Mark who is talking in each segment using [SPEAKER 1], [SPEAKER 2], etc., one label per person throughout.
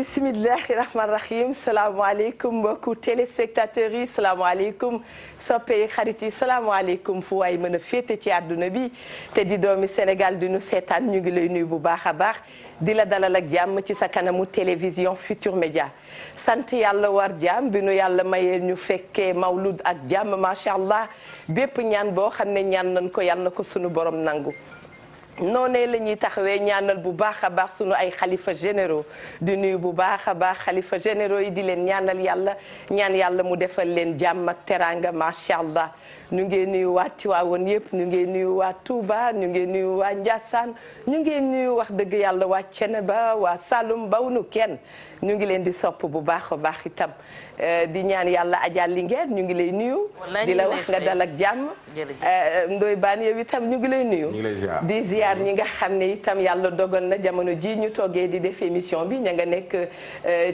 [SPEAKER 1] bisimilahi rahmaani rahim salaamaaleykum mbokku téléspectateurs yi salaamaaleykum soppe yi xarit yi salaamaaleykum fu waay mën a féete ci àdduna bi te di doomi Sénégal di nu seetaan ñu ngi lay nuyu bu baax a baax di la dalal ak jàmm ci sa kanamu télévision Futur Média sant yàlla war jàmm bi nu yàlla mayee ñu fekkee mawlud ak jàmm macha allah bépp ñaan boo xam ne ñaan nañ ko yàlla na ko sunu borom nangu. noonee la ñuy taxawee ñaanal bu baax a baax sunu ay xalifa généraux di nuyu bu baax a baax xalifa généraux yi di leen ñaanal yàlla ñaan yàlla mu defal leen jàmm ak teraanga macha allah. ñu ngi nuyu waa Tiwaawoon yëpp ñu ngi nuyu waa Touba ñu ngi nuyu waa Ndiassane ñu ngi nuyu wax dëgg yàlla waa Ceneba waa Saloum bawnu kenn ñu ngi leen di sopp bu baax a baax itam di ñaan yàlla Adja Linguère ñu ngi lay nuyu. di la wax nga dal ak jàmm. Ndoye Bane yow itam ñu ngi lay nuyu. di ziar ñi nga xam ne itam yàlla dogal na jamono ji ñu toogee di def émission bi ña nga nekk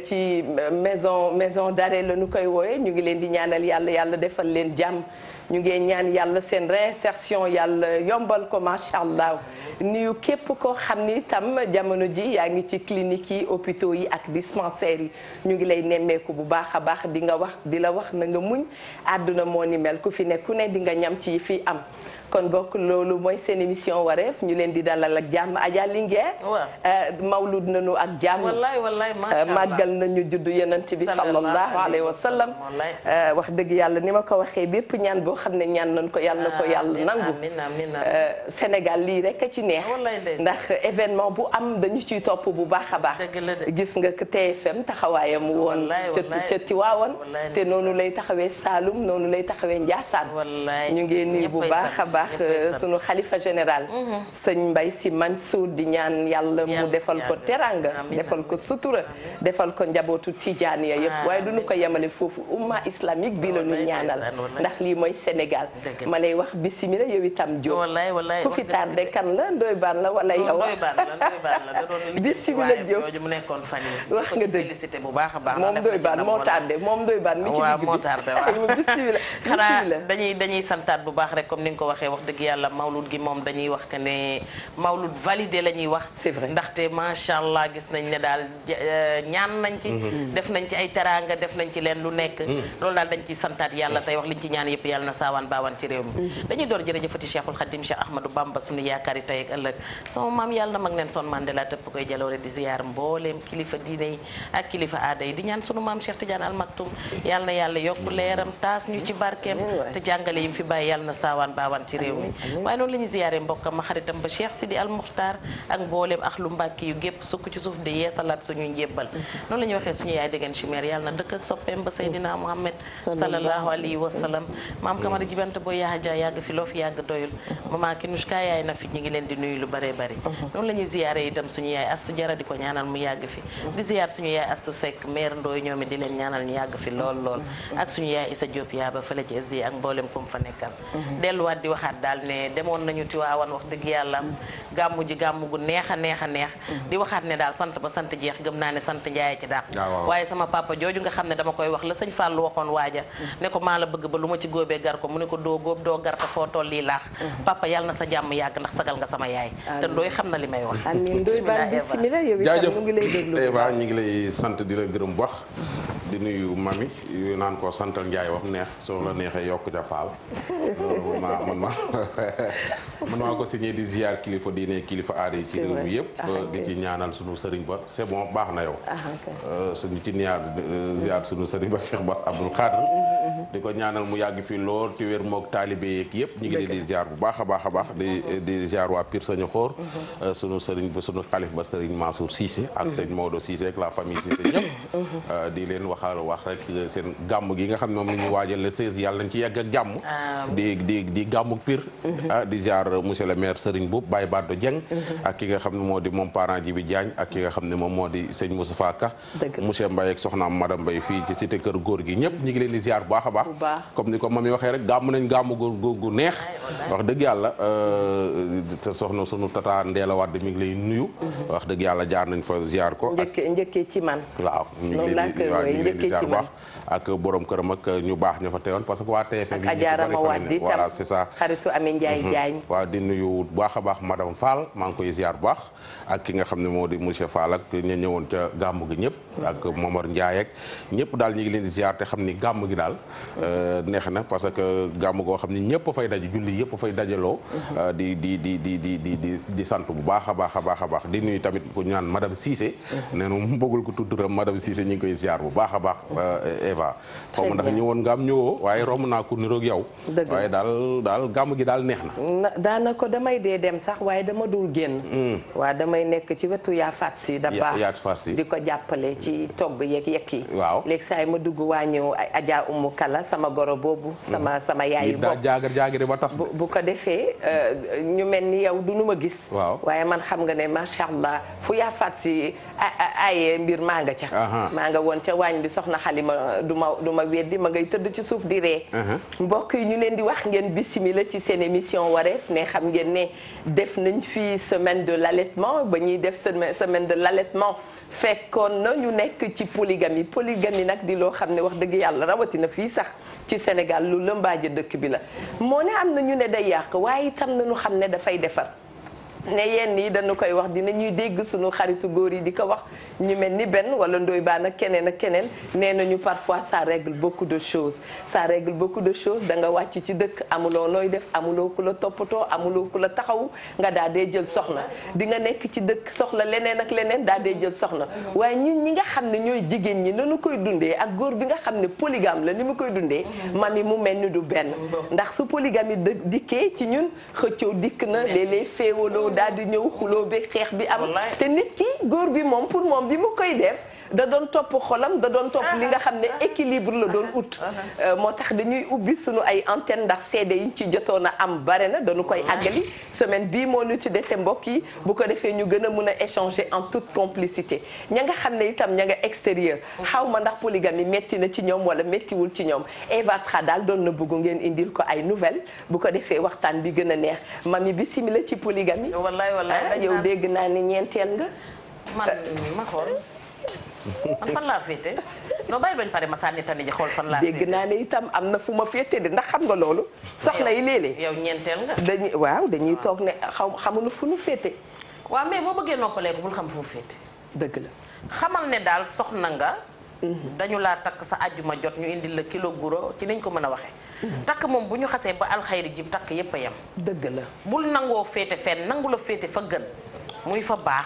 [SPEAKER 1] ci maison d'arrêt la ñu koy wooye ñu ngi leen di ñaanal yàlla defal leen jàmm. ñu ngi ñaan yàlla seen réinsertion yàlla yombal ko macha allah nuyu képp koo xam ni itam jamono ji yaa ngi ci clinique yi hôpitaux yi ak dispensaires yi ñu ngi lay nemmeeku bu baax a baax di la wax na nga muñ àdduna moo ni mel ku fi ne ku ne di nga ñam ci fi am. kon bokk loolu mooy seen émission wareef ñu leen di dalal ak jàmm Adja Linguère. mawlud nañu ak jàmm.
[SPEAKER 2] wallaay macha allah
[SPEAKER 1] màggal nañu juddu yonent bi sallallahu alayhi wa sallam. wax dëgg yàlla ni ma ko waxee bépp ñaan boo xam ne ñaan nañ ko yàlla na ko yàlla nangu. Sénégal lii rek a ci neex. ndax événement bu am dañu ciy topp bu baax a baax. gis nga ko TFM taxawaayam woon. ca Tiwaawan te noonu lay taxawee Saloum noonu lay taxawee Ndiassane. ñu ngi nuyu bu baax a baax sunu xalifa général sëñ Mbaye Sy Mansour di ñaan yàlla mu defal ko teranga defal ko sutura defal ko njabootu tijaaniya yëpp waaye duñu ko yemale foofu umma islamique bi la ñu ñaanal ndax lii mooy Sénégal ma lay wax bismillah yow itam Diop ku fi tardé kan la Ndoye Bane la wala yow bismillah Diop wax nga dëgg moom Ndoye Bane moo tardé moom Ndoye Bane mi ci digg bi bismillah
[SPEAKER 2] xanaa dañuy santaat bu baax rek comme ni nga ko waxee wax dëgg yàlla mawlud gi moom dañuy wax que ne mawlud validé la ñuy wax.
[SPEAKER 1] c'est vrai
[SPEAKER 2] ndaxte macha allah gis nañ ne daal ñaan nañ ci. def nañ ci ay teraanga def nañ ci leen lu nekk. loolu daal dañ ciy santaat yàlla tey wax liñ ci ñaan yëpp yàlla na saawaan baawaan ci réew mi. dañuy door jërëjëfati Cheikhul Khadim Cheikh Ahmadou Bamba suñu yaakaar yi tey ak ëllëg sama maam yàlla na mag neen son Mandela tëpp koy jaloore di ziyaar mbooleem kilifa diine yi ak kilifa aada yi di ñaan sunu maam Cheikh Tidiane Al Maktoum yàlla na yàlla yokk leeram taas ñu ci barkeem te jàngale yi fi bàyyi yàlla na saawaan baawaan ci réew mi waaye noonu la ñuy ziyaare mbokkam ma xaritam ba Cheikh Sidi Al Muxtaar ak mbooleem ak lu mbàkki yu gépp sukk ci suuf di yeesalaat suñuy njébbal noonu la ñuy waxee suñu yaay déggan chimère yàlla na dëkk ak soppeem ba Seydina Muhammad sallallahu alayhi wa sallam maam Kamara jibante boo yaaja yàgg fi loo fi yàgg doyul mama Kinushka yaay na fi ñu ngi leen di nuyu lu bare bari noonu la ñuy ziyaare itam suñu yaay Astu Jara di ko ñaanal mu yàgg fi di ziyaar suñu yaay Astu Seck maire Ndooy ñoom it di leen ñaanal ñu yàgg fi lool ak suñu yaay Issa Diop yaa ba fële ci SD ak mbooleem kum fa nekkal delluwaat di waxaat daal ne demoon nañu Tiwaawan wax dëgg yàlla gàmmu ji gàmmu gu neex a neex di waxaat ne daal sant ba sant jeex gëm naa ne sant njaay ci dàq waaye sama papa jooju nga xam ne dama koy wax la sëñ Fallou waxoon waaja ne ko maa la bëgg ba lu ma ci góobee gar ko mu ne ko doo góob doo gar te foo toll lii laax papa yàlla na sa jàmm yàgg ndax sagal nga sama yaay te Ndoye xam na li may wax
[SPEAKER 3] jaajëf Eva ñu ngi lay sant di la gërëm bu baax di nuyu mami yu naan ko santal njaay wax neex soo la neexee yokk ca faal man maa ko signé di ziar kilifa diine kilifa aada yi ci réew mi yëpp di ci ñaanal sunu sëriñ ba c'est bon baax na yow suñu ci ziar sunu sëriñ ba Cheikh Bass Abdoul Khadr di ko ñaanal mu yàgg fi lool ci wér moog taalibe yeeg yëpp ñu ngi leen di ziar bu baax a baax di ziar waa Pire Sañu Xoor sunu sëriñ ba sunu xalif ba sëriñ Mansour Cissé ak sëñ Maodo Cissé ak la famille Cissé ñëpp di leen wax rek seen gàmm gi nga xam ne moom la ñu waajal le 16 yàlla nañ ci yegg ak jàmm di gàmmu Pire di ziar monsieur le maire Serigne Boub Baye Baddo Dieng ak ki nga xam ne moo di moom parent Jibi Diagne ak ki nga xam ne moom moo di sëñ Moustapha Ka monsieur Mbaye ak soxnaam madame Mbaye fii ci cité kër góor gi ñëpp ñu ngi leen di ziar bu baax a baax comme ni ko mami waxee rek gàmm nañ gàmm gu neex wax dëgg yàlla te soxna sunu tata Ndeela Wade mi ngi lay nuyu wax dëgg yàlla jaar nañ fa ziar ko
[SPEAKER 1] njëkkee ci man
[SPEAKER 3] waaw ñu ngi leen di ziar bu baax ak borom këram ak ñu baax ña fa teewoon parce que waa TFM bi
[SPEAKER 1] Ajaarama Wade
[SPEAKER 3] voilà c'est ça
[SPEAKER 1] xaritu Ami Ndiaye Diagne
[SPEAKER 3] waaw di nuyu bu baax a baax madame Fall maa ngi koy ziar bu baax ak ki nga xam ne moo di monsieur Fall ak ñu ñëwoon ca gàmm gi ñëpp ak Momar Ndiaye ak ñëpp daal ñu ngi leen di ziar te xam ni gàmm gi daal neex na parce que gàmm goo xam ni ñëpp fay daje julli yëpp fay dajaloo di sant bu baax a baax a baax a baax di nuyu tamit ku ñu naan madame Cissé nee na mu bëggul ko tudduram madame Cissé ñu ngi koy ziar bu baax a baax Eva xaw ma ndax ñëwoon nga am ñëwoo waaye romb naa ko niroog yow waaye daal gàmm gi daal neex na
[SPEAKER 1] daanaka damay dee dem sax waaye dama dul génn waaw damay nekk ci wetu yaa faat si da baax di ko jàppale ci togg yeeg yekk yi
[SPEAKER 3] waaw
[SPEAKER 1] léegi saa yi ma dugg waa ñëw Adja Umu Kala sama goro boobu sama yaayu bopp
[SPEAKER 3] jaagari ba tas
[SPEAKER 1] bu ko defee ñu mel ni yow du nu ma gis
[SPEAKER 3] waaw
[SPEAKER 1] waaye man xam nga ne macha allah fu yaa faat si ayee mbir maa nga ca maa nga woon ca waañ bi soxna Xalima du ma weddi ma ngay tëdd ci suuf di ree mbokk yi ñu leen di wax ngeen bisimila ci seen émission wareef ne xam ngeen ne def nañ fi semaine de l'allaitement ba ñuy def semaine de l'allaitement fekkoon na ñu nekk ci polygamie nag di loo xam ne wax dëgg yàlla rawatina fii sax ci Sénégal lu lëmbaaja dëkk bi la moo ne am na ñu ne day yàq waaye itam na ñu xam ne dafay defar ne yenn yi dañu koy wax dinañuy dégg suñu xaritu góor yi di ko wax ñu mel ni benn wala ndoy baan ak keneen nee nañu parfois ça règle beaucoup de choses da nga wàcc ci dëkk amuloo nooy def amuloo ku la toppatoo amuloo ku la taxaw nga daa dee jël soxna di nga nekk ci dëkk soxla leneen ak leneen daa dee jël soxna waaye ñun ñi nga xam ne ñooy jigéen ñi nanu koy dundee ak góor bi nga xam ne polygame la ni mu koy dundee mami mu mel ni du benn ndax su polygamie dikkee ci ñun xëccoo dikk na léeg-léeg féewaloo daal di ñëw xuloo bi xeex bi am te nit ki góor bi moom pour moom bi mu koy def da doon topp xolam da doon topp li nga xam ne équilibre la doon ut moo tax dañuy ubbi suñu ay antenne ndax seede yiñ ci jotoon a am bare na dañu koy àggali semaine bii moo ñu ci dese mbokk yi bu ko defee ñu gën a mën a échanger en toute complicité ña nga xam ne itam ña nga extérieur xaw ma ndax polygamie métti na ci ñoom wala méttiwul ci ñoom Eva Tra daal doon na bëgg ngeen indil ko ay nouvelles bu ko defee waxtaan bi gën a neex mami bisimila ci polygamie wallaay yow dégg naa ni ñeenteel nga
[SPEAKER 2] ma xool man fan laa féete non bàyyi bañ pare ma sànni tani ji xool fan laa féete
[SPEAKER 1] dégg naa ne itam am na fu ma féete de ndax xam nga loolu soxna yi léeg-léeg
[SPEAKER 2] yow ñeenteel nga
[SPEAKER 1] dañuy toog ne xamuñu fu nu féete
[SPEAKER 2] waaw mais boo bëggee noppaleeku bul xam fu féete
[SPEAKER 1] dëgg la
[SPEAKER 2] xamal ne daal soxna nga dañu laa takk sa àjjuma jot ñu indil la kilo guro ci niñ ko mën a waxee takk moom bu ñu xasee ba alxayri jib takk yépp a yem
[SPEAKER 1] dëgg la
[SPEAKER 2] bul nangoo féete fenn nangu la féete fa gën muy fa baax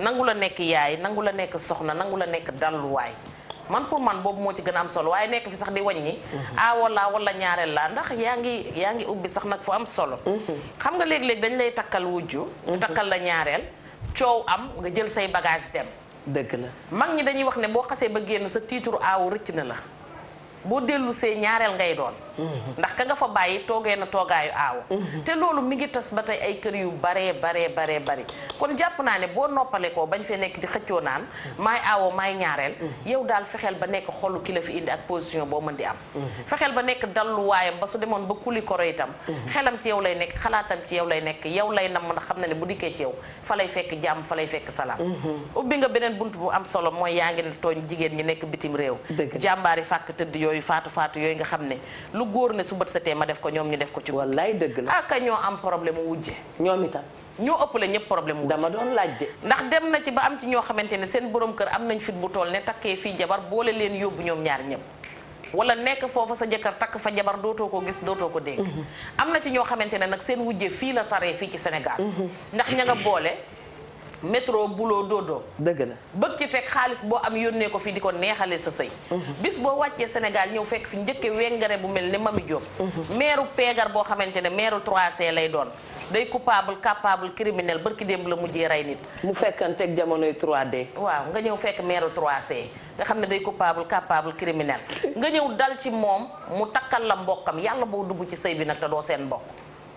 [SPEAKER 2] nangu la nekk yaay nangu la nekk soxna nangu la nekk dalluwaay man pour man boobu moo ci gën a am solo waaye nekk fi sax di wàññi wala ñaareel laa ndax yaa ngi ubbi sax nag fu am solo xam nga léeg-léeg dañ lay takkal wujju takkal la ñaareel coow am nga jël say bagage dem
[SPEAKER 1] dëgg la
[SPEAKER 2] mag ñi dañuy wax ne boo xasee ba génn sa tiituru aawu rëcc na la boo dellu see ñaareel ngay doon ndax ka nga fa bàyyi toogee na toogaayu aaw te loolu mi ngi tas ba tey ay kër yu baree bari kon jàpp naa ne boo noppale ko bañ fee nekk di xëccoo naan maay aawoo maay ñaareel yow daal fexeel ba nekk xolu ki la fi indi ak position boo mën di am fexeel ba nekk dalluwaayam ba su demoon ba kuli koro itam xelam ci yow lay nekk xalaatam ci yow lay nekk yow lay nam ndax xam na ne bu dikkee ci yow fa lay fekk jàmm fa lay fekk salaam ubbi nga beneen bunt bu am solo mooy yaa ngi ne tooñ jigéen ñi nekk bitim réew jàmbaari fàkk tëdd yooyu faatu yooyu nga xam ne lu góor ne su bët setee ma def ko ñoom ñu def ko ci
[SPEAKER 1] wallaay dëgg la
[SPEAKER 2] aka ñoo am problème mu wujje
[SPEAKER 1] ñoom itam
[SPEAKER 2] ñoo ëppale ñëpp problème mu wujje
[SPEAKER 1] dama doon laaj de
[SPEAKER 2] ndax dem na ci ba am ci ñoo xamante ne seen borom kër am nañ fit bu toll ne takkee fii jabar boole leen yóbbu ñoom ñaar ñëpp wala nekk foofa sa jëkkër takk fa jabar dootoo ko gis dootoo ko dégg am na ci ñoo xamante ne nag seen wujje fii la taree fii ci Sénégal ndax ña nga boole métro boulot dodo
[SPEAKER 1] dëgg la
[SPEAKER 2] bëgg ci fekk xaalis boo am yónnee ko fii di ko neexalee sa sëy bis boo wàccee Sénégal ñëw fekk fi njëkke wengare bu mel ni Mami Diop meeru peegar boo xamante ne meeru 3C lay doon day coupable capable criminel barki démb la mujjee rey nit
[SPEAKER 1] mu fekkanteeg jamonoy 3D
[SPEAKER 2] waaw nga ñëw fekk meeru 3C nga xam ne day coupable capable criminel nga ñëw dal ci moom mu takkal la mbokkam yàlla boo dugg ci sëy bi nag te doo seen mbokk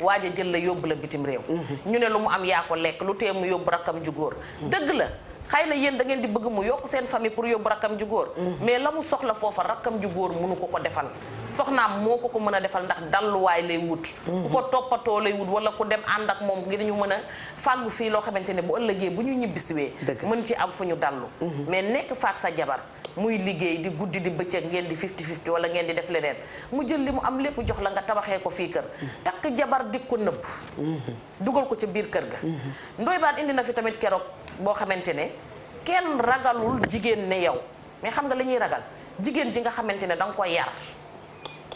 [SPEAKER 2] waaja jël la yóbbu la bitim réew ñu ne lu mu am yaa ko lekk lu tee mu yóbbu rakkam ju góor dëgg la xëy na yéen da ngeen di bëgg mu yokk seen famille pour yóbbu rakkam ju góor mais la mu soxla foofa rakkam ju góor mënu ko defal soxnaam moo ko mën a defal ndax dalluwaay lay wut ku ko toppatoo lay wut wala ku dem ànd ak moom ngir ñu mën a fàggu fii loo xamante ne bu ëllëgee bu ñu ñibbisiwee mën ci am fu ñu dallu mais nekk faak sa jabar muy liggéey di guddi di bëccëg ngeen di 50-50 wala ngeen di def leneen mu jël li mu am lépp jox la nga tabaxee ko fii kër takk jabar di ko nëbb dugal ko ca biir kër ga Ndoye Bane indi na fi tamit keroog boo xamante ne kenn ragalul jigéen ne yow mais xam nga li ñuy ragal jigéen ji nga xamante ne da nga koy yar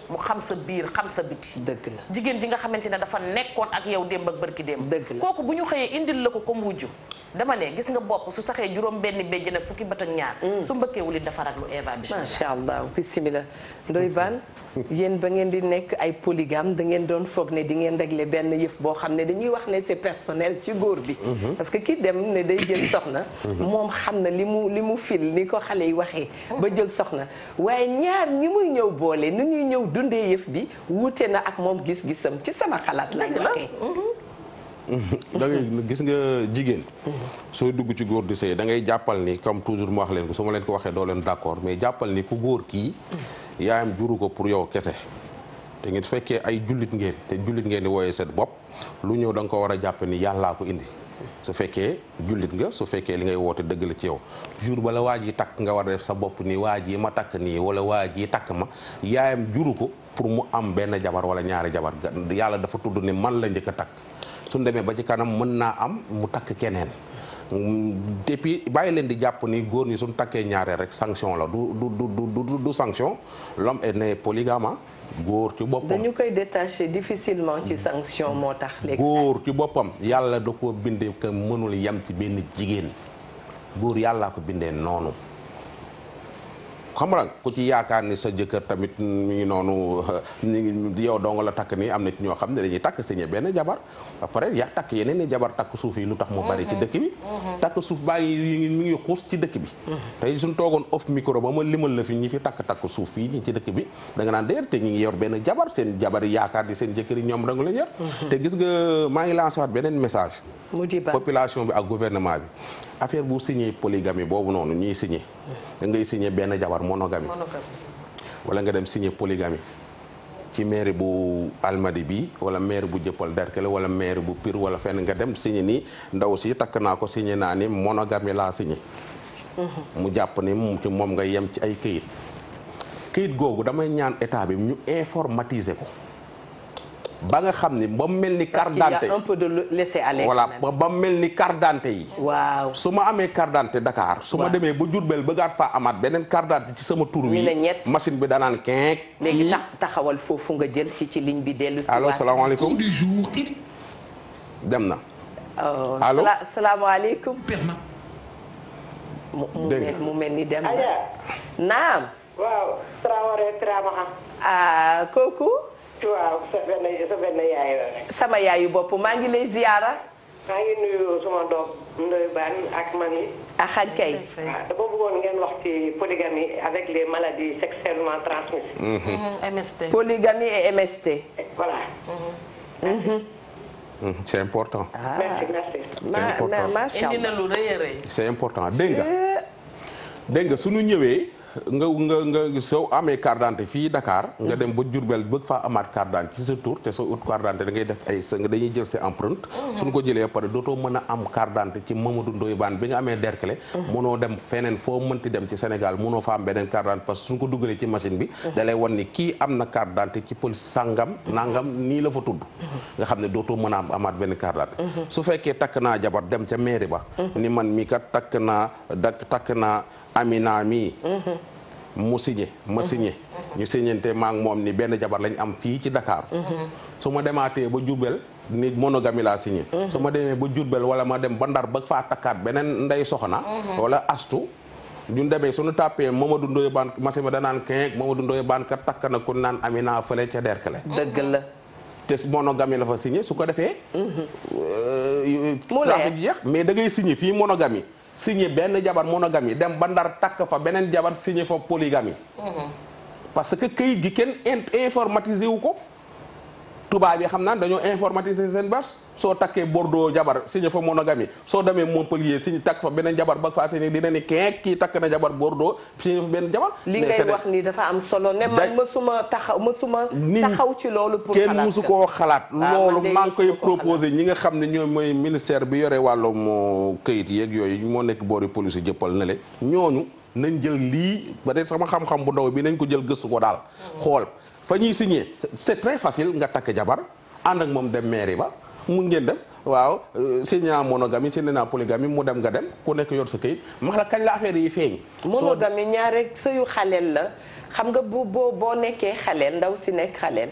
[SPEAKER 2] mu xam sa biir xam sa biti
[SPEAKER 1] dëgg la
[SPEAKER 2] jigéen ji nga xamante ne dafa nekkoon ak yow démb ak bërki démb kooku bu ñu xëyee indil la ko comme wujju dama ne gis nga bopp su saxee juróom benn béjj nag fukki bët ak ñaar su mbëkkeewul it dafa raglu Eva bi
[SPEAKER 1] macha allah bismillah Ndoye Bane yéen ba ngeen di nekk ay polygame da ngeen doon foog ne di ngeen régler benn yëf boo xam ne dañuy wax ne c'est personnel ci góor bi parce que ki dem ne day jël soxna moom xam na li mu fil ni ko xale yi waxee ba jël soxna waaye ñaar ñi muy ñëw boole ni ñuy ñëw dundee yëf bi wuute na ak moom gis-gisam ci sama xalaat lay waxee
[SPEAKER 3] da ngay gis nga jigéen sooy dugg ci góor di sëy da ngay jàppal ni comme toujours mu wax leen ko su ma leen ko waxee doo leen d'accord mais jàppal ni ku góor kii yaayam juru ko pour yow kese te ngeen fekkee ay jullit ngeen te jullit ngeen di wooyee seen bopp lu ñëw da nga ko war a jàpp ni yàllaa ko indi su fekkee jullit nga su fekkee li ngay woote dëgg la ci yow jour bala waa ji takk nga war a def sa bopp ni waa ji ma takk nii wala waa ji takk ma yaayam juru ko pour mu am benn jabar wala ñaari jabar yàlla dafa tudd ni man la njëkk a takk suñ demee ba ci kanam mën naa am mu takk keneen depuis bàyyi leen di jàpp ni góor ñi suñ takkee ñaareel rek sanction la du sanction l'homme est né polygame góor ci boppam
[SPEAKER 1] dañu koy détacher difficilement ci sanction moo tax léegi
[SPEAKER 3] góor ci boppam yàlla da koo bindee que mënul yem ci benn jigéen góor yàllaa ko bindee noonu xam nga ku ci yaakaar ni sa jëkkër tamit mi ngi noonu yow dong la takk nii am na ci ñoo xam ne dañuy takk signé benn jabar après yaa takk yeneen ni jabar takk suuf yi lu tax mu bari ci dëkk bi takk suuf baa ngi mi ngi xuus ci dëkk bi tey suñ toogoon off micro ba ma limal la fi ñi fi takk suuf fii ñi ci dëkk bi da nga naan déer te ñi ngi yor benn jabar seen jabar yi yaakaar di seen jëkkër yi ñoom dangu la yor te gis nga maa ngi lancé waat beneen message population bi ak gouvernement bi affaire bu signé polygamie boobu noonu ñuy signé da ngay signé benn jabar monogamie wala nga dem signé polygamie ci mairie bu Almadi bi wala mairie bu Jëppal Derklé wala mairie bu Pire wala fenn nga dem signé ni ndaw si takk naa ko signé naa ni monogamie laa signé mu jàpp ni ci moom nga yem ci ay këyit googu damay ñaan état bi ñu informatiser ko ba nga xam ni ba mel ni carte d'identité
[SPEAKER 1] parce qu'il y a un peu de laisser aller
[SPEAKER 3] voilà ba mel ni carte d'identité yi
[SPEAKER 1] waaw
[SPEAKER 3] su ma amee carte d'identité Dakar su ma demee ba Diourbel bëggaat faa amaat beneen carte d'identité ci sama tur wi machine bi danaan keek
[SPEAKER 1] léegi taxawal foofu nga jël ci ligne bi dellu si
[SPEAKER 3] allo salaamaaleykum du jour dem na allo
[SPEAKER 1] salaamaaleykum mu mel ni dem na naam
[SPEAKER 4] waaw
[SPEAKER 1] kooku
[SPEAKER 4] waaw sa benn yaay la rek.
[SPEAKER 1] sama yaayu bopp maa ngi lay ziyaara.
[SPEAKER 4] maa ngi nuyu suma doom Ndoye Bane ak mami.
[SPEAKER 1] ak kay.
[SPEAKER 4] waaw dama bëggoon ngeen wax ci polygamie avec les maladies sexuellement transmissibles.
[SPEAKER 2] MST.
[SPEAKER 1] Polygamie et MST.
[SPEAKER 4] Voilà.
[SPEAKER 3] C'est important.
[SPEAKER 4] Merci.
[SPEAKER 3] C'est important.
[SPEAKER 1] macha
[SPEAKER 2] indi na lu rëy a rëy.
[SPEAKER 3] C'est important dégg nga suñu ñëwee. nga soo amee carte d'identité fii Dakar nga dem ba Diourbel bëgg faa amaat carte d'identité ci sa tour te soo ut carte d'identité da ngay def dañuy jël sa empreinte suñ ko jëlee pare dootoo mën a am carte d'identité ci Mamadou Ndoye Bane bi nga amee Derklé mënoo dem feneen foo mënti dem ci Sénégal mënoo fa am beneen carte d'identité parce que suñ ko dugalee ci machine bi da lay wan ni kii am na carte d'identité ci police sangam nangam nii la fa tudd nga xam ne dootoo mën a am amaat benn carte d'identité su fekkee takk naa jabar dem ca mairie ba ni man mi kat takk naa Amina mi mu signé ma signé ñu signante maa ngi moom ni benn jabar lañ am fii ci Dakar su ma demaatee ba Diourbel ni monogamie laa signé su ma demee ba Diourbel wala ma dem ba Ndar ba faa takkaat beneen ndey soxna wala astu ñun demee suñu tàppee Mamadou Ndoye Bane masi ma danaan keek Mamadou Ndoye Bane kat takk na ku naan Amina fële ca Derklé
[SPEAKER 1] dëgg la
[SPEAKER 3] te monogamie la fa signé su ko defee trafic jeex mais da ngay signé fii monogamie signé benn jabar monogamie dem ba Ndar takk fa beneen jabar signé fa polygamie parce que këyit gi kenn informatisé wu ko tubaab yi xam naa dañoo informatiser seen bas soo takkee Bordeaux jabar signé fa monogamie soo demee Montpellier signé takk fa beneen jabar ba faa signé dina ni kii takk na jabar Bordeaux signé fa beneen jabar.
[SPEAKER 1] li ngay wax ni dafa am solo ne man mësuma taxaw ci loolu. pour xalaat
[SPEAKER 3] kenn mësu koo xalaat. loolu maa ngi koy proposé ñi nga xam ne ñoom mooy ministère bi yore wàllum këyit yeeg yooyu moo nekk boori police jëppal na le ñooñu nañ jël lii ba tey sama xam-xam bu ndaw bi nañ ko jël gëstu ko daal xool. fa ñuy signé c'est très facile nga takk jabar ànd ak moom dem mairie ba mun ngeen dem waaw signé naa monogamie signé naa polygamie mu dem nga dem ku nekk yor sa këyit max la kañ la affaire yi feeñ.
[SPEAKER 1] monogamie ñaare sëyu xaleel la xam nga boo nekkee xaleel ndaw si nekk xaleel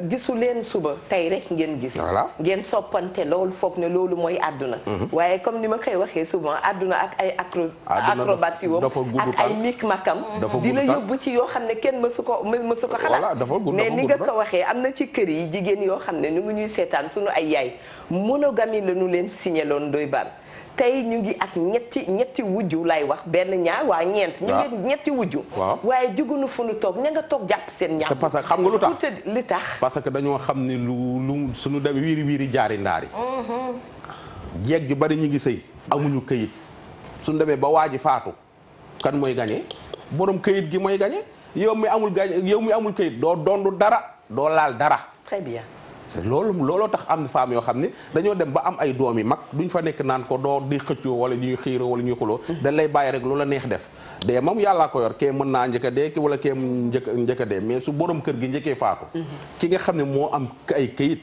[SPEAKER 1] gisu leen suba tey rek ngeen gis. ngeen soppante loolu foog ne loolu mooy àdduna. waaye comme ni ma koy waxee souvent àdduna ak ay acrobatie wam ak ay micmacam di la yóbbu ci yoo xam ne kenn mësu ko xalaat. mais ni nga ko waxee am na ci kër yi jigéen yoo xam ne ñu ngi ñuy seetaan suñu ay yaay monogamie la ñu leen signaloon doy baan tey ñu ngi ak ñetti wujju lay wax benn ñaar waa ñeent. ñu ngi ñetti wujju. waaye jugunu fu nu toog ña nga toog jàpp seen ñaar.
[SPEAKER 3] parce que xam nga lu tax
[SPEAKER 1] li tax.
[SPEAKER 3] parce que dañoo xam ni lu suñu dem wiiri jaari ndaari. jeeg ju bari ñu ngi sëy amuñu këyit suñu demee ba waa ji faatu kan mooy gañe borom këyit gi mooy gañe yow mi amul këyit doo dondu dara doo laal dara.
[SPEAKER 1] très bien.
[SPEAKER 3] looloo tax am femme yoo xam ne dañoo dem ba am ay doom yi mag duñ fa nekk naan ko doo di xëccoo wala ñuy xiiroo wala ñuy xuloo dañ lay bàyyi rek lu la neex def dee moom yàllaa ko yor kee mën naa njëkk a dee wala kee njëkk a dee mais su borom kër gi njëkkee faatu ki nga xam ne moo am ay këyit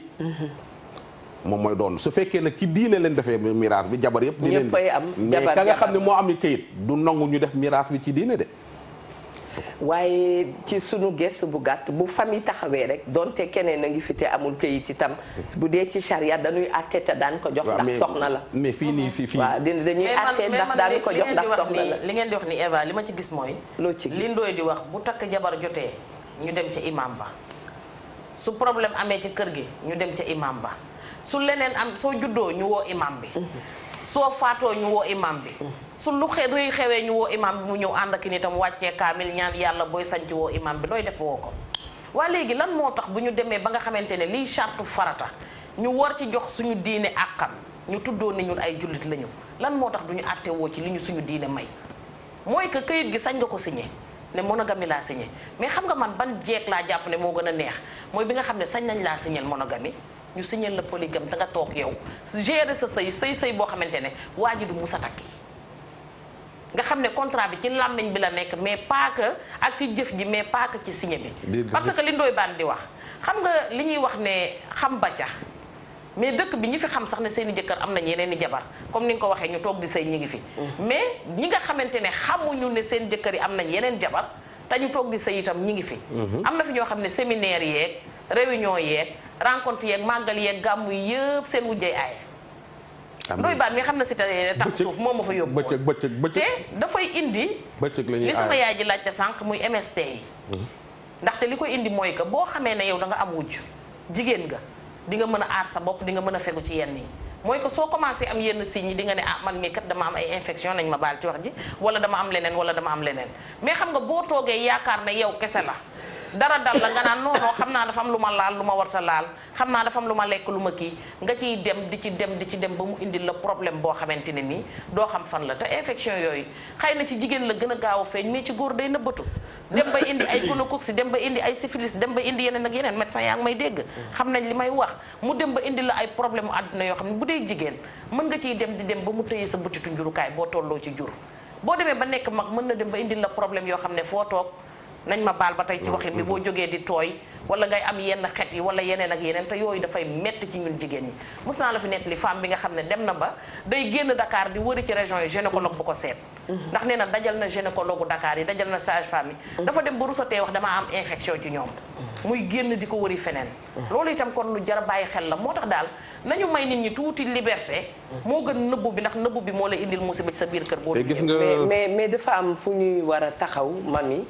[SPEAKER 3] moom mooy doon su fekkee nag ci diine leen defee miraas bi jabar yëpp diine mais ka nga xam ne moo am këyit du nangu ñu def miraas bi ci diine de
[SPEAKER 1] waaye ci sunu gëstu bu gàtt bu famille taxawee rek donte keneen a ngi fi te amul këyit itam bu dee ci charia dañuy àtte te daan ko jox ndax soxna la.
[SPEAKER 3] mais fii
[SPEAKER 1] waaw dañuy àtte ndax daan ko jox ndax soxna la.
[SPEAKER 2] li ngeen di wax ni Eva li ma ci gis mooy.
[SPEAKER 1] loo ci gis
[SPEAKER 2] li Ndoye di wax bu takk jabar jotee ñu dem ca imam ba su problème amee ci kër gi ñu dem ca imam ba su leneen am soo juddoo ñu woo imam bi. soo faatoo ñu woo imam bi su lu rëy xewee ñu woo imam bi mu ñëw ànd ak nitam wàccee kaamil ñaan yàlla booy sanc woo imam bi looy def woo ko waa léegi lan moo tax bu ñu demee ba nga xamante ne liy chartu farata ñu war ci jox suñu diine àqam ñu tuddoo ni ñun ay jullit lañu lan moo tax du ñu àtte woo ci li ñu suñu diine may mooy que këyit gi sañ nga ko signé ne monogamie laa signé mais xam nga man ban jeeg laa jàpp ne moo gën a neex mooy bi nga xam ne sañ nañ laa signé monogamie ñu signal la polygame da nga toog yow gérer sa sëy boo xamante ne waa ji du musa takki nga xam ne contrat bi ci làmmiñ bi la nekk mais pas que ak ci jëf ji mais pas que ci signé bi parce que li Ndoye Bane di wax xam nga li ñuy wax ne xam ba ca mais dëkk bi ñi fi xam sax ne seen i jëkkër am nañ yeneen i jabar comme ni nga ko waxee ñu toog di sëy ñi ngi fi mais ñi nga xamante ne xamuñu ne seen jëkkër yi am nañ yeneen jabar te ñu toog di sëy itam ñi ngi fi am na fi ñoo xam ne séminaire yeeg réunion yeeg rencontre yeeg màggal yeeg gàmmu yëpp seen wujjay aaye Ndoye Bane mi xam na si te tax suuf moom ma fa yóbbu bëccëg te dafay indi li sama yaay ji laajte sànq muy MST yi ndaxte li koy indi mooy que boo xamee ne yow da nga am wujj jigéen nga di nga mën a aar sa bopp di nga mën a fegu ci yenn yi mooy que soo commencé am yenn signes yi di nga ne ah man mii kat dama am ay infection nañ ma baal ci wax ji wala dama am leneen mais xam nga boo toogee yaakaar ne yow kese la dara dal la nga naan non xam naa dafa am lu ma laal lu ma warta laal xam naa dafa am lu ma lekk lu ma kii nga ciy dem di ci dem ba mu indil la problème boo xamante ne nii doo xam fan la te infection yooyu xëy na ci jigéen la gën a gaaw a feeñ mais ci góor day nëbbatu dem ba indi ay gonocoque dem ba indi ay syphilis dem ba indi yeneen ak yeneen médecin yaa ngi may dégg xam nañ li may wax mu dem ba indi la ay problème àdduna yoo xam ne bu dee jigéen mën nga ciy dem di dem ba mu tëye sa butitu njurukaay boo tolloo ci jur boo demee ba nekk mag mën na dem ba indil la problème yoo xam ne foo toog nañ ma baal ba tey ci waxin bi boo jógee di tooy wala ngay am yenn xet yi wala yeneen ak yeneen te yooyu dafay metti ci ñun jigéen ñi mos naa la fi nettali femme bi nga xam ne dem na ba day génn Dakar di wëri ci région yi gynécologue bu ko seet ndax nee na dajal na gynécologue Dakar yi dajal na sage-femme yi dafa dem ba rusatee wax damaa am infection ci ñoom muy génn di ko wëri feneen loolu itam kon lu jar a bàyyi xel la moo tax daal nañu may nit ñi tuuti liberté moo gën nëbbu bi ndax nëbbu bi moo lay indil musiba ci sa biir kër boo
[SPEAKER 1] mais dafa am fu ñuy war a taxaw mami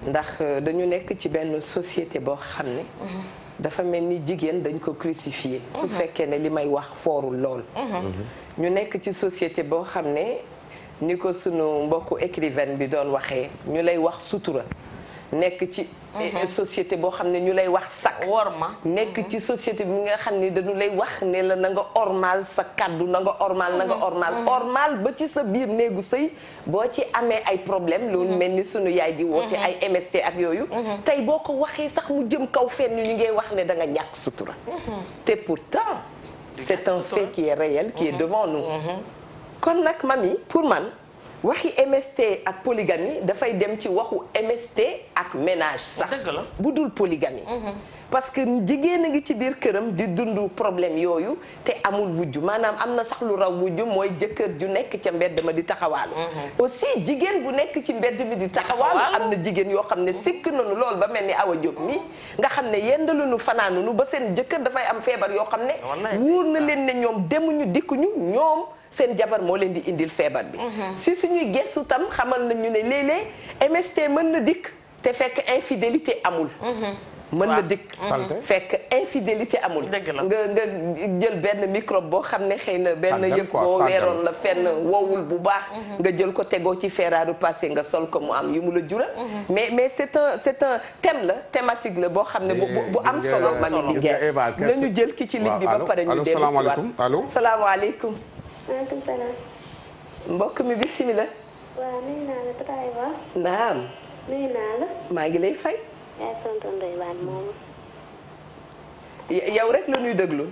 [SPEAKER 1] ndax dañu nekk ci benn société boo xam ne dafa mel ni jigéen dañ ko crucifié su fekkee ne li may wax foorul lool ñu nekk ci société boo xam ne ni ko sunu mbokku écrivaine bi doon waxee ñu lay wax sutura nekk ci société boo xam ne ñu lay wax sakk
[SPEAKER 2] worma
[SPEAKER 1] nekk ci société bi nga xam ne dañu lay wax ne la na nga ormal sa kaddu na nga ormal ba ci sa biir néegu sëy boo ci amee ay problème loolu mel ni sunu yaay ji woote ay MST ak yooyu tey boo ko waxee sax mu jëm kaw fenn ñu ngay wax ne da nga ñàkk sutura te pourtant c'est un fait qui est réel qui est devant nous kon nag mami pour man waxi MST ak polygamie dafay dem ci waxu MST ak ménage sax bu dul polygamie parce que jigéen a ngi ci biir këram di dund problème yooyu te amul wujju maanaam am na sax lu raw wujju mooy jëkkër ju nekk ca mbedd ma di taxawaalu aussi jigéen bu nekk ci mbedd mi di taxawaalu am na jigéen yoo xam ne sikk nañu lool ba mel ni Awa Diop mi nga xam ne yendaluñu fanaanunu ba seen jëkkër dafay am feebar yoo xam ne wóor na leen ne ñoom demuñu dikkuñu ñoom seen jabar moo leen di indil feebar bi si suñuy gestu tam xamal nañu ne léeg-léeg MST mën na dikk te fekk infidélité amul mën na dikk fekk infidélité amul nga jël benn microbe boo xam ne xëy na benn yëf boo weeroon la fenn wowul bu baax nga jël ko tegoo ci feeraaru passé nga sol ko mu am yu mu la jural mais c'est un thème la thématique la boo xam ne bu am solo mami bi jeex nañu jël ki ci ligne bi ba pare ñu dellu si waat allo salaamaaleykum
[SPEAKER 5] maaleykum salaam.
[SPEAKER 1] mbokk mi bisimilah.
[SPEAKER 5] waaw nuyu naa la Tata Eva.
[SPEAKER 1] naam.
[SPEAKER 5] nuyu naa la.
[SPEAKER 1] maa ngi lay fay.
[SPEAKER 5] yaay tonton Ndoye Bane moomu.
[SPEAKER 1] yow rek la ñuy déglu.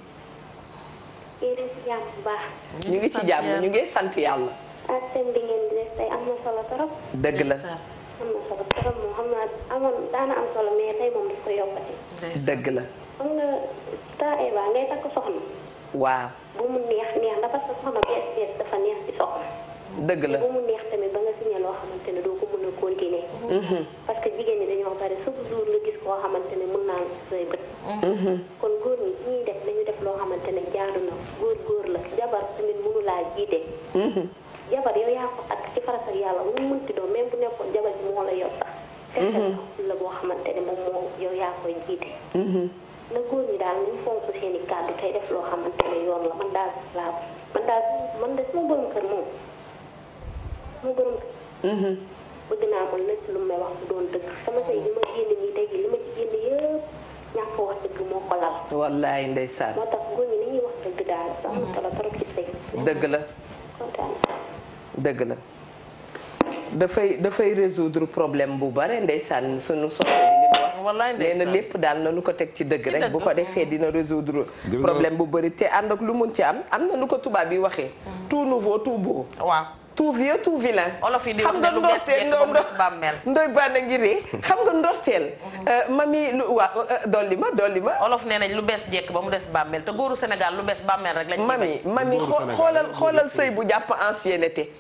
[SPEAKER 5] yéen a ngi ci jàmm bu baax.
[SPEAKER 1] ñu ngi ci jàmm ñu ngi sant yàlla.
[SPEAKER 5] ak seen bi ngeen di def tey am na solo trop.
[SPEAKER 1] dëgg la.
[SPEAKER 5] am na solo trop moom xam naa daana am solo mais tey moom daf ko yokkati.
[SPEAKER 1] dëgg la.
[SPEAKER 5] xam nga Tata Eva ngay takk soxna.
[SPEAKER 1] waaw.
[SPEAKER 5] bu mu neex na parce que soxna bees dafa neex ci soxna.
[SPEAKER 1] dëgg la
[SPEAKER 5] bu mu neex tamit ba nga signé loo xamante ne doo ko mën a continuer. parce que jigéen ñi dañoo bari chaque jour nga gis koo xamante ne mën naa say bët. kon góor ñi ñuy def dañu def loo xamante ne jaadu na góor la jabar tamit mënu laa jiite. jabar yow yaa ko ak ci faras ak yàlla lu mu mënti doon même bu nekkoon jabar ji moo la yor sax. fekk la boo xamante ne moom moo yow yaa koy jiite. na góor ñi daal ñu fonk seen i kàddu tey def loo xamante ne yoon la man de sama borom kër moom bëgg naa man lépp lu may wax bu doon dëgg sama sëy li ma génn nii tey li ma ci génn yëpp ñàkk wax dëgg moo ko lal.
[SPEAKER 1] wallaay ndeysaan.
[SPEAKER 5] moo tax góor ñi ni ñuy wax dëgg daal sax am na solo trop ci sëy.
[SPEAKER 1] dëgg la.
[SPEAKER 5] kontaan.
[SPEAKER 1] dëgg la. dafay résoudre problème bu bare ndeysaan sunu soxla bi li mu wax.
[SPEAKER 2] wallaay ndeysaan
[SPEAKER 1] nee na lépp daal na nu ko teg ci dëgg rek bu ko defee dina résoudre problème bu bëri te ànd ak lu mun ci am na nu ko tubaab bi waxee. tout nouveau tout beau.
[SPEAKER 2] waaw.
[SPEAKER 1] tout vieux tout vilain.
[SPEAKER 2] olof yi di wax ne lu bees jekk ba mu des bàmmeel.
[SPEAKER 1] Ndoye Bane ngi ree xam nga ndorteel. mami lu waaw dolli ma.
[SPEAKER 2] olof nee nañ lu bees jekk ba mu des bàmmeel te góoru Sénégal lu bees bàmmeel rek lañ.
[SPEAKER 1] mami xoolal sëy bu jàpp ancienneté.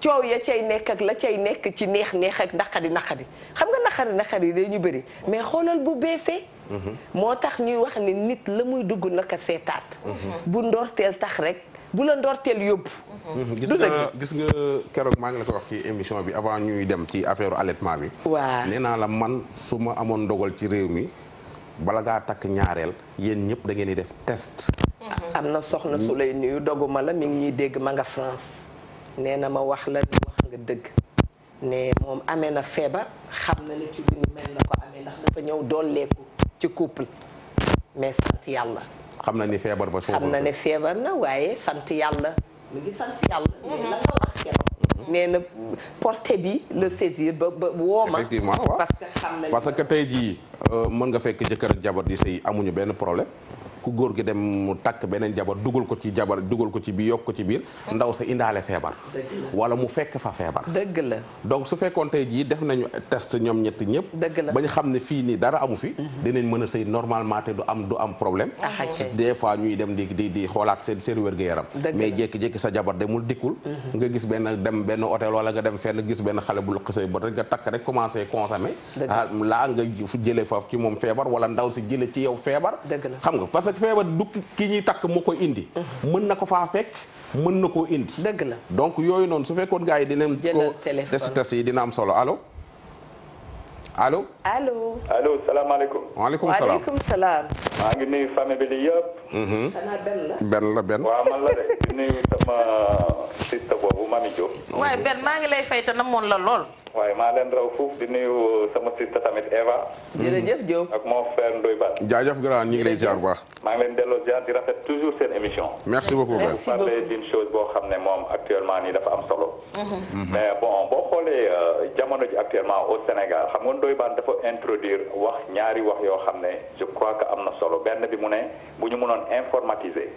[SPEAKER 1] coow ya cay nekk ak la cay nekk ci neex ak naqadi xam nga naqadi day ñu bëri mais xoolal bu beesee. moo tax ñuy wax ni nit la muy dugg naka seetaat. bu ndorteel tax rek. bu la ndorteel yóbbu.
[SPEAKER 3] gis nga keroog maa ngi la ko wax ci émission bi avant ñuy dem ci affaire allaitement bi.
[SPEAKER 1] waaw
[SPEAKER 3] nee naa la man su ma amoon ndogal ci réew mi bala ngaa takk ñaareel yéen ñëpp da ngeen di def test.
[SPEAKER 1] am na soxna su lay nuyu doguma la mi ngi ñuy dégg ma nga France nee na ma wax la ni wax nga dëgg ne moom amee na feebar xam na ne ci bi ni mel na ko amee ndax dafa ñëw dooleeku ci couple mais sant yàlla.
[SPEAKER 3] xam na ni feebar ba
[SPEAKER 1] xam na ne feebar na waaye sant yàlla mu ngi sant yàlla. mais la nga wax keroog. nee na porté bi le saisir ba woo ma.
[SPEAKER 3] effectivement waaw parce que tey jii mën nga fekk jëkkër ak jabar di sëy amuñu benn problème. ku góor gi dem mu takk beneen jabar dugal ko ci bi yokk ko ci biir ndaw sa indaale feebar wala mu fekk fa feebar
[SPEAKER 1] dëgg la
[SPEAKER 3] donc su fekkoon tey jii def nañu test ñoom ñett ñëpp ba ñu xam ne fii nii dara amu fi dinañ mën a sëy normalement te du am problème des fois ñuy dem di xoolaat seen wér-gu-yaram mais jékki-jékki sa jabar demul dikkul nga gis benn hôtel wala nga dem fenn gis benn xale bu lëq say bët rek nga takk rek commencé consommer laa nga jëlee foofu ci moom feebar wala ndaw si jële ci yow feebar xam nga parce que feebar du ki ñuy takk moo koy indi mën na ko faa fekk mën na koo indi
[SPEAKER 1] dëgg la
[SPEAKER 3] donc yooyu noonu su fekkoon gars yi dinañ ko test yi dina am solo allo
[SPEAKER 6] salaamaaleykum
[SPEAKER 3] waaleykum salaam
[SPEAKER 6] maa ngi nuyu famille bi li yëpp
[SPEAKER 1] xanaa
[SPEAKER 3] benn la
[SPEAKER 6] waaw man la de di nuyu sama sista boobu Mami Diop
[SPEAKER 2] waaye benn maa ngi lay fay te namoon la lool.
[SPEAKER 6] waaye maa leen raw foofu di nuyu sama sista tamit Eva.
[SPEAKER 1] jërëjëf Diop.
[SPEAKER 6] ak mon frère Ndoye Bane.
[SPEAKER 3] jaajëf grand ñu ngi lay ziar bu baax.
[SPEAKER 6] maa ngi leen delloo ziar di rafet toujours seen émission.
[SPEAKER 3] merci beaucoup Ben.
[SPEAKER 6] parler d'une chose boo xam ne moom actuellement nii dafa am solo. mais bon boo xoolee jamono ji actuellement au Sénégal xam nga Ndoye Bane dafa introduire wax ñaari wax yoo xam ne je crois que am na solo benn bi mu ne bu ñu mënoon informatiser.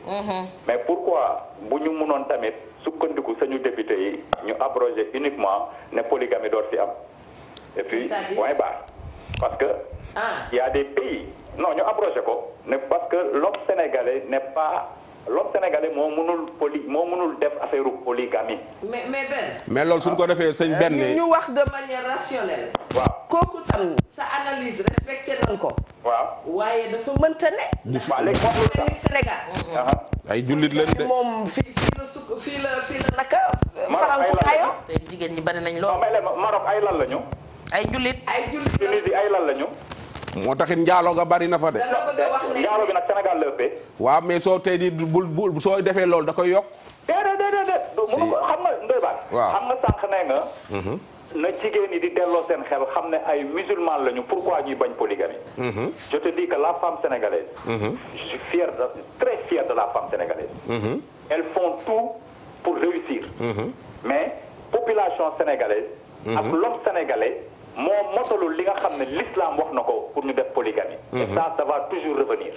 [SPEAKER 6] mais pourquoi bu ñu mënoon tamit sukkandiku sañu député yi ñu abroger uniquement ne polygamie doot fi am. et puis point barre parce que il y a des pays non ñu abrogé ko ne parce que l'homme sénégalais n'est pas l'homme sénégalais moo mënul def affaire polygamie.
[SPEAKER 3] mais loolu suñ ko defee sëñ benn
[SPEAKER 1] ñu wax de manière rationnelle.
[SPEAKER 6] waaw
[SPEAKER 1] kooku tam sa analyse respecté nañ ko.
[SPEAKER 6] waaw
[SPEAKER 1] waaye dafa mënta ne.
[SPEAKER 6] waaw léegi moom
[SPEAKER 1] dafa ni Sénégal.
[SPEAKER 3] ay jullit leen de.
[SPEAKER 1] moom fii la naka. faranku ayo.
[SPEAKER 2] te jigéen ñi bari nañ
[SPEAKER 6] non
[SPEAKER 2] lool.
[SPEAKER 6] mais leen Maroc ay lan lañu.
[SPEAKER 2] ay jullit.
[SPEAKER 6] Tunisie ay lan lañu.
[SPEAKER 3] moo taxit njaaloo ga bari na fa de.
[SPEAKER 6] njaalo bi nag Sénégal la ëppee.
[SPEAKER 3] waaw mais soo tey di bul soo defee loolu da koy yokk.
[SPEAKER 6] déedéet mënu ko xam nga Ndoye Bane.
[SPEAKER 3] waaw
[SPEAKER 6] xam nga sànq nee nga. na jigéen ñi di delloo seen xel xam ne ay musulman lañu pourquoi ñuy bañ polygamie. je te dis que la femme sénégalaise. je suis très fier de la femme sénégalaise. elles font tout pour réussir. mais population sénégalaise. ak l'homme sénégalais moo motalul li nga xam ne l'islam wax na ko pour ñu def polygamie. et ça va toujours revenir.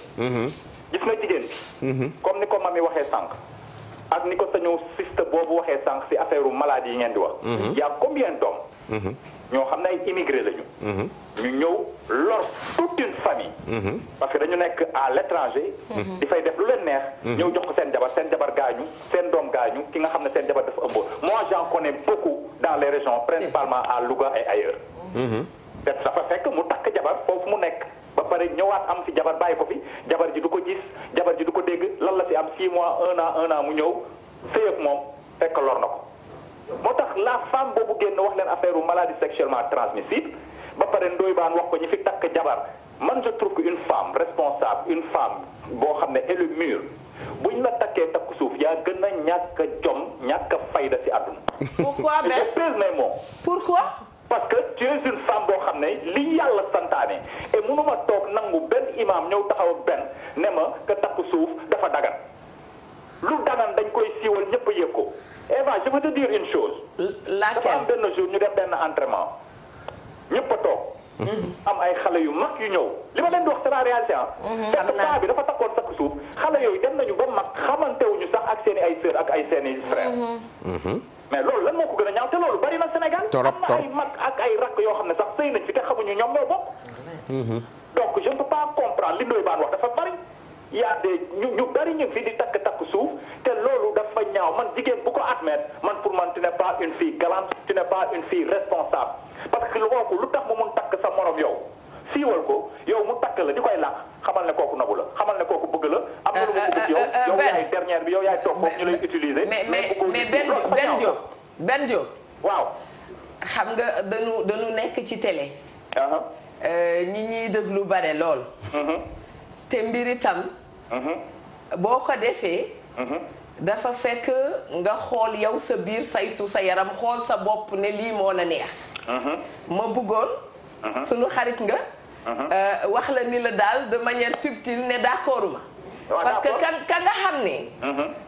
[SPEAKER 6] gis nga jigéen bi. comme ni ko mami waxee sànq. ak ni ko sañu siste boobu waxee sànq si affaire maladie yi ngeen di wax. y a combien d'hommes ñoo xam ne ay immigré lañu. ñu ñëw lor toute une famille. parce que dañu nekk à l'étranger. di fay def lu leen neex. ñëw jox ko seen jabar gaañu seen doom gaañu ki nga xam ne seen jabar dafa ëmboon moi j'en connais beaucoup dans les régions principalement à Louga et ailleurs. te dafa fekk mu takk jabar foofu mu nekk. ba pare ñëwaat am fi jabar bàyyi ko fi jabar ji du ko gis jabar ji du ko dégg lan la fi am 6 mois 1 an mu ñëw sëy ak moom fekk lor na ko moo tax la femme boobu génn wax leen affaire maladie sexuellement transmissible ba pare Ndoye Bane wax ko ñi fi takk jabar man je trouve que une femme responsable une femme boo xam ne elle est mûre buñ la takkee takku suuf yaa gën a ñàkk a jom ñàkk a fayda ci àdduna.
[SPEAKER 1] pourquoi Ben
[SPEAKER 6] je pèse mes mots.
[SPEAKER 1] pourquoi.
[SPEAKER 6] parce que tu es une femme boo xam ne li yàlla santaane et mënuma toog nangu benn imam ñëw taxaw ak benn ne ma que takku suuf dafa dagan lu dagan dañ koy siiwal ñëpp a yëg ko Eva je veux te dire une chose. dafa am benn jour ñu def benn entraînement ñëpp a toog. am ay xale yu mag yu ñëw li ma leen di wax c'est la réalité ah. fekk paa bi dafa takkoon takku suuf xale yooyu dem nañu ba mag xamantewuñu sax ak seen i ay sœur ak ay seen i frère. mais loolu lan moo ko gën a ñaaw te loolu bari na Sénégal. am na ay mag ak ay rakk yoo xam ne sax sëy nañ fi te xamuñu ñoom ñoo bokk. donc je ne peux pas comprendre li Ndoye Bane wax dafa bari. y a des ñu bari ñu fi di takk suuf te loolu dafa ñaaw man jigéen bu ko admettre man pour man tu n'es pas une fille galante tu n'es pas une fille responsable parce que kooku lu tax mu mun takk sa morom yow siiwal ko yow mu takk la di koy làq xamal ne kooku nabu la xamal ne kooku bëgg la. am na lu mu bëgg yow yaay dernière bi yow yaay toog foofu ñu lay utiliser.
[SPEAKER 1] mais Ben Diop.
[SPEAKER 6] waaw.
[SPEAKER 1] xam nga dañu nekk ci télé. ñi ñuy déglu bare lool. te mbir itam. boo ko defee. dafa fekk nga xool yow sa biir saytu sa yaram xool sa bopp ne lii moo la neex. ma bëggoon. sunu xarit nga. wax la ni la daal de manière subtile ne d'accord ma. parce que ka nga xam ne.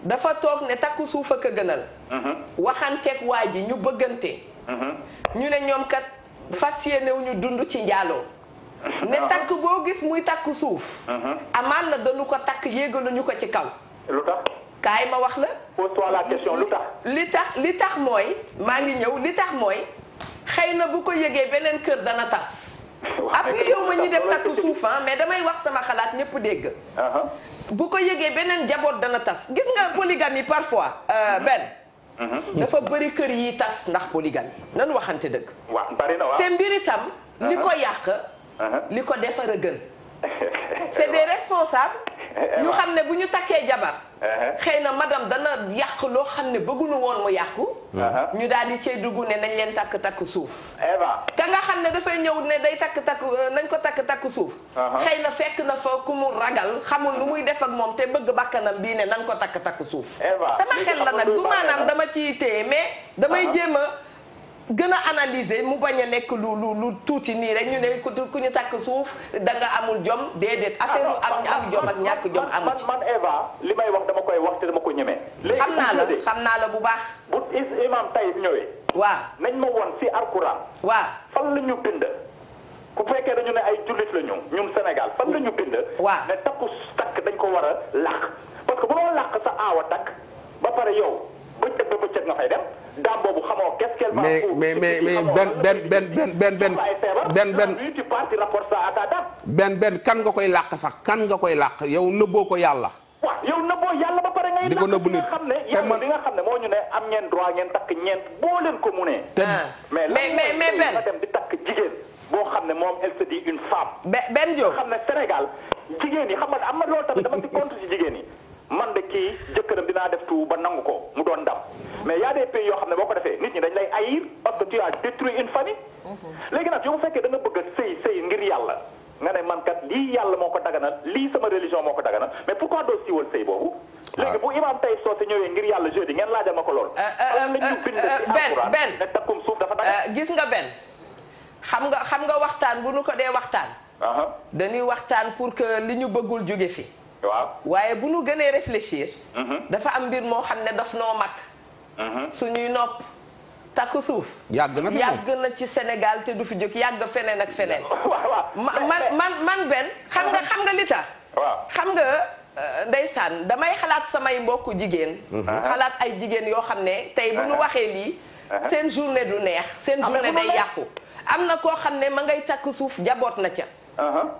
[SPEAKER 1] dafa toog ne takku suuf ak a gënal. waxanteeg waa ji ñu bëggante. ñu ne ñoom kat fas yéene wu ñu dund ci njaaloo. ne takk boo gis muy takku suuf. amaan na dañu ko takk yéegaluñu ko ci kaw.
[SPEAKER 6] lu tax.
[SPEAKER 1] kaay ma wax la.
[SPEAKER 6] pose-toi la question lu tax.
[SPEAKER 1] li tax mooy maa ngi ñëw li tax mooy xëy na bu ko yëgee beneen kër dana tas. après yow ma ñi def takku suuf mais damay wax sama xalaat ñëpp dégg. bu ko yëgee beneen jaboot dana tas gis nga polygamie parfois Ben. dafa bëri kër yi tas ndax polygamie nan waxante dëgg.
[SPEAKER 6] waaw bari na waaw
[SPEAKER 1] te mbir itam. li ko yàq. li ko defar a gën. c'est des responsables. ñu xam ne bu ñu takkee jabar xëy na madame dana yàq loo xam ne bëgguñu woon mu yàqu. ñu daal di cay dugg ne nañ leen takk suuf.
[SPEAKER 6] Eva.
[SPEAKER 1] ka nga xam ne dafay ñëw ne day takk nañ ko takk suuf. xëy na fekk na fa ku mu ragal xamul nu muy def ak moom te bëgg bakkanam bii ne nañ ko takk suuf. sama xel la nag du maanaam dama ciy téye mais damay jéem a gën a analyser mu bañ a nekk lu tuuti nii rek ñu ne ku ñu takk suuf da nga amul jom déedéet affaire am jom ak ñàkk jom amul ci.
[SPEAKER 6] man Eva li may wax dama koy wax te dama ko ñemee. léegi
[SPEAKER 1] xam naa la bu baax.
[SPEAKER 6] bu imam Taïb ñëwee.
[SPEAKER 1] waaw
[SPEAKER 6] nañ ma won si alquran.
[SPEAKER 1] waaw
[SPEAKER 6] fan la ñu bind. ku fekkee dañu ne ay jullit la ñun Sénégal fan la ñu bind.
[SPEAKER 1] waaw
[SPEAKER 6] ne takk dañ ko war a làq parce que bu loo làq sa aawa takk ba pare yow bëccëg ba bëccëg nga fay dem. daam boobu xamoo qu'est-ce qu'elle va
[SPEAKER 3] benn kan nga koy làq sax kan nga koy làq yow nëbboo ko yàlla.
[SPEAKER 6] waaw yow nëbboo yàlla ba pare ngay
[SPEAKER 3] di ko nëbbu nit
[SPEAKER 6] xam ne yàlla bi nga xam ne moo ñu ne am ngeen droit ngeen takk ñeent boo leen ko munee. mais benn nga dem di takk jigéen boo xam ne moom elle se dit une femme.
[SPEAKER 1] benn joo
[SPEAKER 6] xam ne Sénégal jigéen yi xam nga am na loolu tamit dama ci contre ci jigéen yi. man de kii jëkkëram dinaa def tout ba nangu ko mu doon ndam mais y a des pays yoo xam ne boo ko defee nit ñi dañ lay haïr parce que tu as détruit une famille. léegi nag yow bu fekkee da nga bëgg a sëy ngir yàlla nga ne man kat lii yàlla moo ko daganal lii sama religion moo ko daganal mais pourquoi doo siiwal sëy boobu. léegi bu imam tey soose ñëwee ngir yàlla jeudi ngeen laajal ma ko lool.
[SPEAKER 1] benn
[SPEAKER 6] ne takkum suuf dafa dagan.
[SPEAKER 1] gis nga benn xam nga waxtaan bu nu ko dee waxtaan. dañuy waxtaan pour que li ñu bëggul jóge fi.
[SPEAKER 6] waaw
[SPEAKER 1] waaye bu nu gënee réfléchir. dafa am mbir moo xam ne daf noo mag. suñuy nopp takk suuf.
[SPEAKER 3] yàgg
[SPEAKER 1] na ci Sénégal te du fi jóg yàgg feneen ak feneen. man benn xam nga li tax. xam nga ndeysaan damay xalaat samay mbokku jigéen. xalaat ay jigéen yoo xam ne tey bu nu waxee lii. seen journée du neex. seen journée day yàqu. am na koo xam ne ma ngay takk suuf jaboot na ca.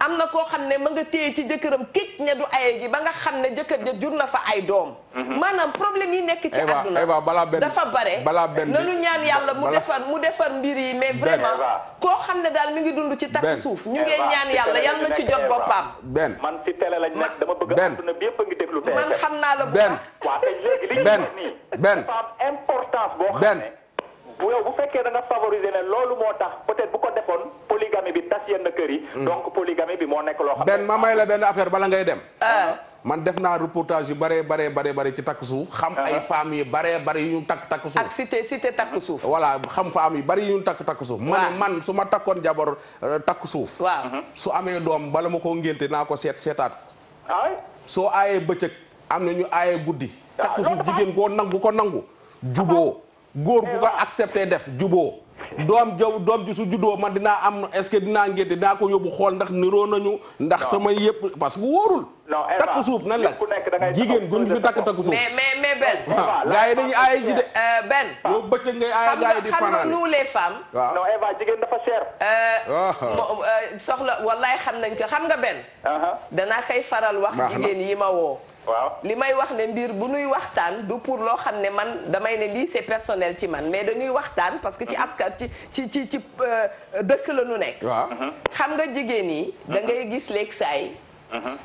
[SPEAKER 1] am na koo xam ne ma nga téye ci jëkkëram kicc ne du aye ji ba nga xam ne jëkkër ja jur na fa ay doom. maanaam problème yi nekk ci àdduna dafa bare nanu ñaan yàlla mu defar mbir yi mais vraiment koo xam ne daal mi ngi dund ci takk suuf ñu ngi ñaan yàlla yàlla na ci jot boppam.
[SPEAKER 6] man ci télé lañ nekk dama bëgg àdduna bi yëpp a ngi déglu télé.
[SPEAKER 1] man xam naa la bu baax.
[SPEAKER 6] waaw tey léegi li ñu wax nii dafa am importance boo xam ne bu fekkee da nga favoriser ne loolu moo tax peut-être bu ko defoon polygamie bi tas yenn kër yi. donc polygamie bi moo nekk loo xam ne.
[SPEAKER 3] benn ma may la benn affaire bala ngay dem. man def naa reportage yu bare ci takk suuf. xam ay femmes yu bare yu ñu takk suuf.
[SPEAKER 1] ak cité takk suuf.
[SPEAKER 3] voilà xam femmes yu bari yu ñu takk suuf. man su ma takkoon jabar takk suuf.
[SPEAKER 1] waaw
[SPEAKER 3] su amee doom bala ma koo ngénte naa ko seetaat. soo aayee bëccëg am na ñu aayee guddi. takk suuf jigéen koo nangu juboo góor gu ko accepté def juboo doom ji su juddoo man dinaa am est-ce que dinaa ngénte dinaa ko yóbbu xool ndax niroo nañu ndax sama yëpp parce que wóorul. takk suuf nan la jigéen bu ñu fi takk suuf.
[SPEAKER 1] mais benn.
[SPEAKER 3] gaa yi dañuy aaye ji de.
[SPEAKER 1] benn.
[SPEAKER 3] yow bëccëg ngay aaye gaa yi di fanaan.
[SPEAKER 1] xam nga nous les femmes.
[SPEAKER 3] waaw
[SPEAKER 6] non Eva jigéen dafa cher.
[SPEAKER 1] soxla wallaay xam nañ ko xam nga benn. danaa koy faral wax jigéen yi ma woo.
[SPEAKER 6] waaw
[SPEAKER 1] li may wax ne mbir bu nuy waxtaan du pour loo xam ne man damay ne lii c'est personnel ci man mais dañuy waxtaan parce que ci askan ci dëkk la nu nekk.
[SPEAKER 3] waaw
[SPEAKER 1] xam nga jigéen yi. da ngay gis léegi saay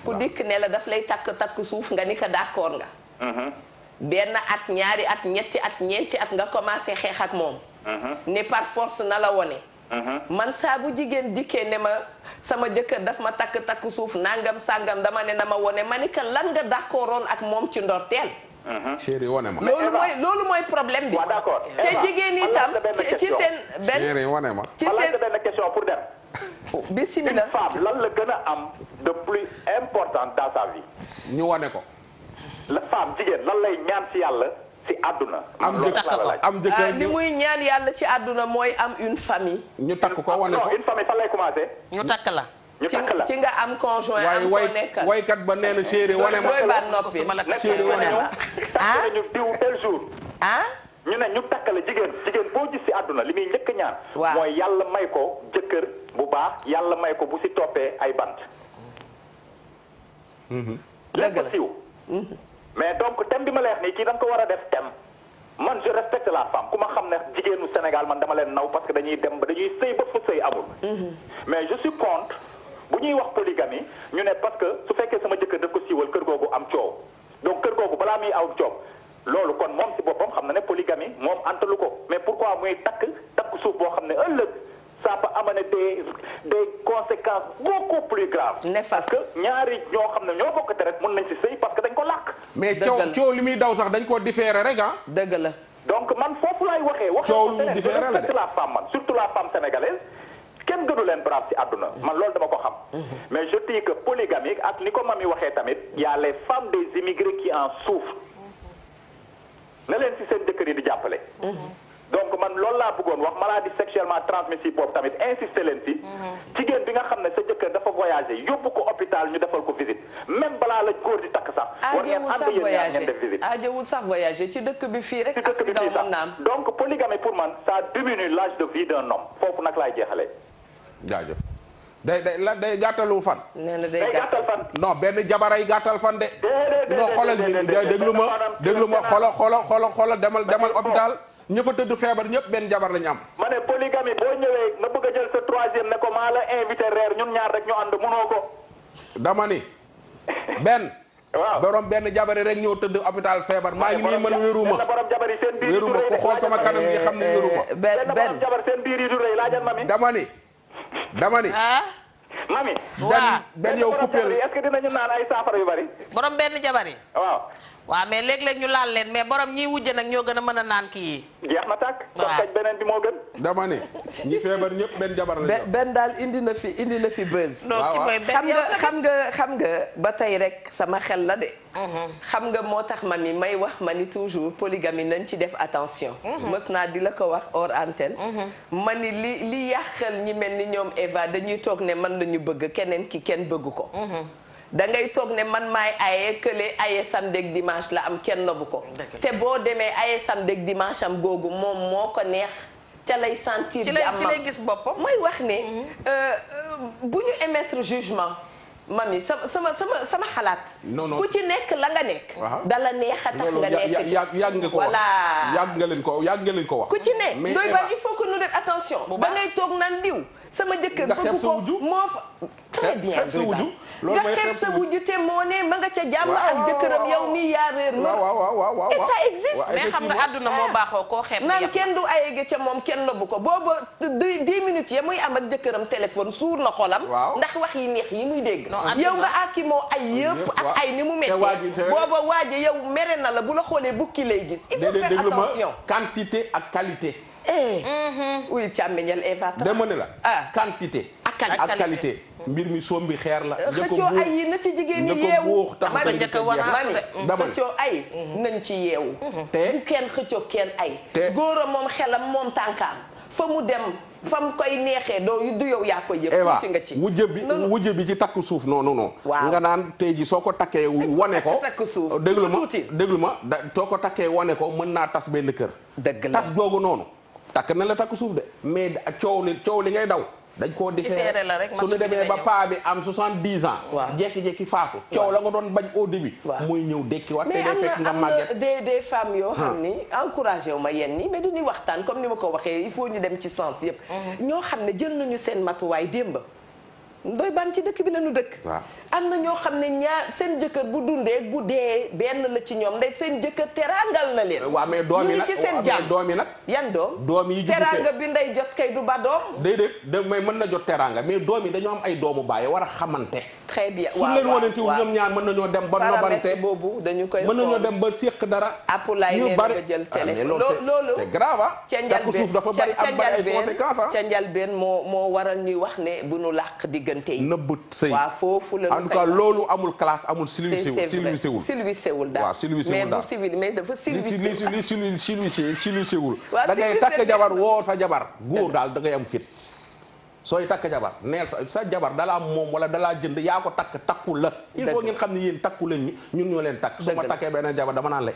[SPEAKER 1] ku dikk ne la daf lay takk suuf nga ni ko d'accord nga. benn at ñaari at ñetti at ñeenti at nga commencé xeex ak moom. ne par force na la wone. man saa bu jigéen dikkee ne ma sama jëkkër daf ma takk suuf nangam sangam dama ne na ma wone ma ni que lan nga d'accordoon ak moom ci ndorteel.
[SPEAKER 3] chéri wone ma.
[SPEAKER 1] loolu mooy problème bi.
[SPEAKER 6] waaw d'accord
[SPEAKER 1] te jigéen itam ci seen benn.
[SPEAKER 3] chéri wone ma.
[SPEAKER 1] ci seen
[SPEAKER 6] benn question pour dem.
[SPEAKER 1] bismillah.
[SPEAKER 6] une femme lan la gën a am de plus important dans sa vie.
[SPEAKER 3] ñu wone ko.
[SPEAKER 6] la femme jigéen lan lay ñaan ci yàlla ci àdduna.
[SPEAKER 3] am jëkkër
[SPEAKER 1] li muy ñaan yàlla ci àdduna mooy am une famille.
[SPEAKER 3] ñu takk ko wane ko
[SPEAKER 6] une famille fan lay commencer.
[SPEAKER 2] ñu takk la.
[SPEAKER 1] ci nga am conjoint am ko nekkal.
[SPEAKER 3] waykat ba nee na chéri wane ma.
[SPEAKER 1] doy baat noppi
[SPEAKER 3] chéri wane ma.
[SPEAKER 6] ñu diw tel jour. ñu ne ñu takk la jigéen boo gis ci àdduna li muy njëkk ñaan. mooy yàlla may ko jëkkër bu baax yàlla may ko bu ci toppee ay bant. lépp siiw. mais donc thème bi ma leex nii kii da nga ko war a def thème man je respecte la femme ku ma xam ne jigéenu Sénégal man dama leen naw parce que dañuy dem ba dañuy sëy ba fu sëy amul. mais je suis contre bu ñuy wax polygamie ñu ne parce que su fekkee sama jëkkër daf ko siiwal kër googu am coow donc kër googu balaa muy aw coob loolu kon moom si boppam xam na ne polygamie moom antalu ko mais pourquoi muy takk suuf boo xam ne ëllëg ça peut amener des conséquences beaucoup plus graves.
[SPEAKER 1] néfastes.
[SPEAKER 6] parce que ñaari ñoo xam ne ñoo bokk deret mën nañ si sëy parce que dañ ko làkk.
[SPEAKER 3] mais coow li muy daw sax dañ ko différé rek ah.
[SPEAKER 1] dëgg la.
[SPEAKER 6] donc man foofu laay waxee.
[SPEAKER 3] coow lu différé la de
[SPEAKER 6] la femme man surtout la femme sénégalaise. kenn gënu leen brave ci àdduna man loolu dama ko xam. mais je dis que polygamie ak ni ko mami waxee tamit y a les femmes des immigrés qui en souffrent. na leen ci seen jëkkër yi di jàppale. donc man loolu laa bëggoon wax maladie sexuellement transmissible boobu tamit insister leen ci. jigéen bi nga xam ne sa jëkkër dafa voyagé yóbbu ko hôpital ñu defal ko visite même balaa la góor di takk sax. war ngeen ànd yéen ñaar ngeen def visite.
[SPEAKER 1] aajowul sax voyagé ci dëkk bi fii rek.
[SPEAKER 6] ci dëkk bi fii sax donc polygamie pour man ça diminue l'âge de vie d'un homme foofu nag laay jeexalee.
[SPEAKER 3] jaajëf day gàttalu fan.
[SPEAKER 1] nee na day
[SPEAKER 6] gàttal fan.
[SPEAKER 3] non benn jabaray gàttal fan de. non xoolal déglu ma xoolal demal hôpital. ña fa tëdd feebar ñëpp benn jabar lañu am.
[SPEAKER 6] ma ne polygamie boo ñëwee nga bëgg a jël sa troisième ne ko maa la invité reer ñun ñaar rek ñu ànd mënoo ko.
[SPEAKER 3] dama ni benn.
[SPEAKER 6] waaw
[SPEAKER 3] borom benn jabari rek ñëw tëdd hôpital feebar maa ngi nii man wéruma.
[SPEAKER 6] borom jabari seen biir
[SPEAKER 3] wéruma ku xool sama kanam gi xam ne wéruma.
[SPEAKER 6] benn jabar seen biir yi du rëy laajal mami.
[SPEAKER 3] dama ni.
[SPEAKER 6] mami.
[SPEAKER 2] waaw
[SPEAKER 3] benn yow coupé
[SPEAKER 6] est-ce que dinañu naan ay saafara yu bari.
[SPEAKER 2] borom benn jabar yi.
[SPEAKER 6] waaw.
[SPEAKER 2] waaw mais léeg-léeg ñu laal leen mais borom ñiy wujje nag ñoo gën a mën a naan kii yi.
[SPEAKER 6] jeex na tàkk. waaw kon kañ beneen bi moo gën.
[SPEAKER 3] dama ne ñi feebar ñëpp benn jabar la ñu.
[SPEAKER 1] benn daal indi na fi buzz. xam nga ba tey rek sama xel la de. xam nga moo tax ma may wax ma ni toujours polygamie nañ ci def attention. mës naa di la ko wax hors antenne. ma ni li yàqal ñi mel ni ñoom Eva dañuy toog ne man la ñu bëgg keneen ki kenn bëgg ko. da ngay toog ne man maay aye kële aye samedi ak dimanche la am kenn nobu ko te boo demee aye samedi ak dimanche am googu moom moo ko neex ca lay sentir di am
[SPEAKER 2] ci lay gis boppam
[SPEAKER 1] mooy wax ne bu ñu émettre jugement mami sama xalaat ku ci nekk la nga nekk dala neex a tax nga nekk
[SPEAKER 3] yàgg nga ko wax yàgg nga leen ko wax
[SPEAKER 1] ku ci nekk doy ba il faut que nous def attention da ngay toog naan diw sama jëkkër bëgg ko moo fa très bien nga xeeb sa wujju te moo ne ma nga ca jàmm ak jëkkëram yow mi yaa réer ma et ça existe
[SPEAKER 2] mais xam nga àdduna moo baaxoo koo xeeb
[SPEAKER 1] naan kenn du ayege ca moom kenn nobbu ko booba 10 minutes ya muy am ak jëkkëram téléphone suur na xolam ndax wax yi neex yi muy dégg yow nga aki moo ay yëpp ak ay ni mu méttee booba waaje yow mere na la bu la xoolee bukki lay gis il faut faire attention
[SPEAKER 3] quantité ak qualité
[SPEAKER 1] oui càmmeñal Eva
[SPEAKER 3] dama ne la quantité ak qualité mbir mi sombi xeer la
[SPEAKER 1] xëccoo ay yi na ci jigéen ñi yeewu
[SPEAKER 3] dama
[SPEAKER 1] xëccoo ay nañ ci yeewu bu kenn xëccoo kenn ay góor moom xelam moom tànkaam fa mu dem fa mu koy neexee du yow yaa koy yëpp tuuti nga ci
[SPEAKER 3] wujje bi ci takk suuf non nga naan tey ji soo ko takkee wane ko déglu ma soo ko takkee wane ko mën naa tas benn kër tas googu noonu takk na la takk suuf de mais coow li ngay daw dañ koo différé
[SPEAKER 2] la rek
[SPEAKER 3] su ñu demee ba paa bi am 70 ans jekki-jekki faatu coow la nga doon bañ au début muy ñëw dekki wax te day fekk nga màgget
[SPEAKER 1] des femmes yoo xam ni encouragé wu ma yenn ni mais dañuy waxtaan comme ni ma ko waxee il faut ñu dem ci sens yëpp ñoo xam ne jël nañu seen matuwaay démb ndoy baan ci dëkk bi la ñu dëkk am na ñoo xam ne seen jëkkër bu dundee bu dee benn la ci ñoom ndey seen jëkkër teraangal na leen
[SPEAKER 3] waaw mais doom yi nag
[SPEAKER 1] ci seen jàmm
[SPEAKER 3] doom yi nag
[SPEAKER 1] yan
[SPEAKER 3] doom yi
[SPEAKER 1] teraanga bi nday jot kay du ba doom
[SPEAKER 3] déedéet mais mën na jot teraanga mais doom yi dañoo am ay doomu baay war a xamante
[SPEAKER 1] très bien
[SPEAKER 3] su leen wanantiwu ñoom ñaar mën nañoo dem ba nobante
[SPEAKER 1] boobu dañu koy
[SPEAKER 3] mën nañoo dem ba séq dara
[SPEAKER 1] apulaay nee nga jël téléphone loolu
[SPEAKER 3] c'est grave takk suuf dafa bari am bari ay conséquences
[SPEAKER 1] ca njalbeen moo waral ñuy wax ne bu nu làq diggante yi
[SPEAKER 3] nëbb sëy
[SPEAKER 1] waaw foofu la
[SPEAKER 3] en tout cas loolu amul classe amul silvisé
[SPEAKER 1] wul daal mais du civil mais dafa silvisé wul
[SPEAKER 3] da ngay takk jabar woo sa jabar góor daal da ngay am fit sooy takk jabar neel sa jabar dalaa moom wala dalaa jënd yaa ko takku la il faut ngeen xam ne yéen takku leen ñun ñoo leen takk su ma takkee benn jabar dama naan la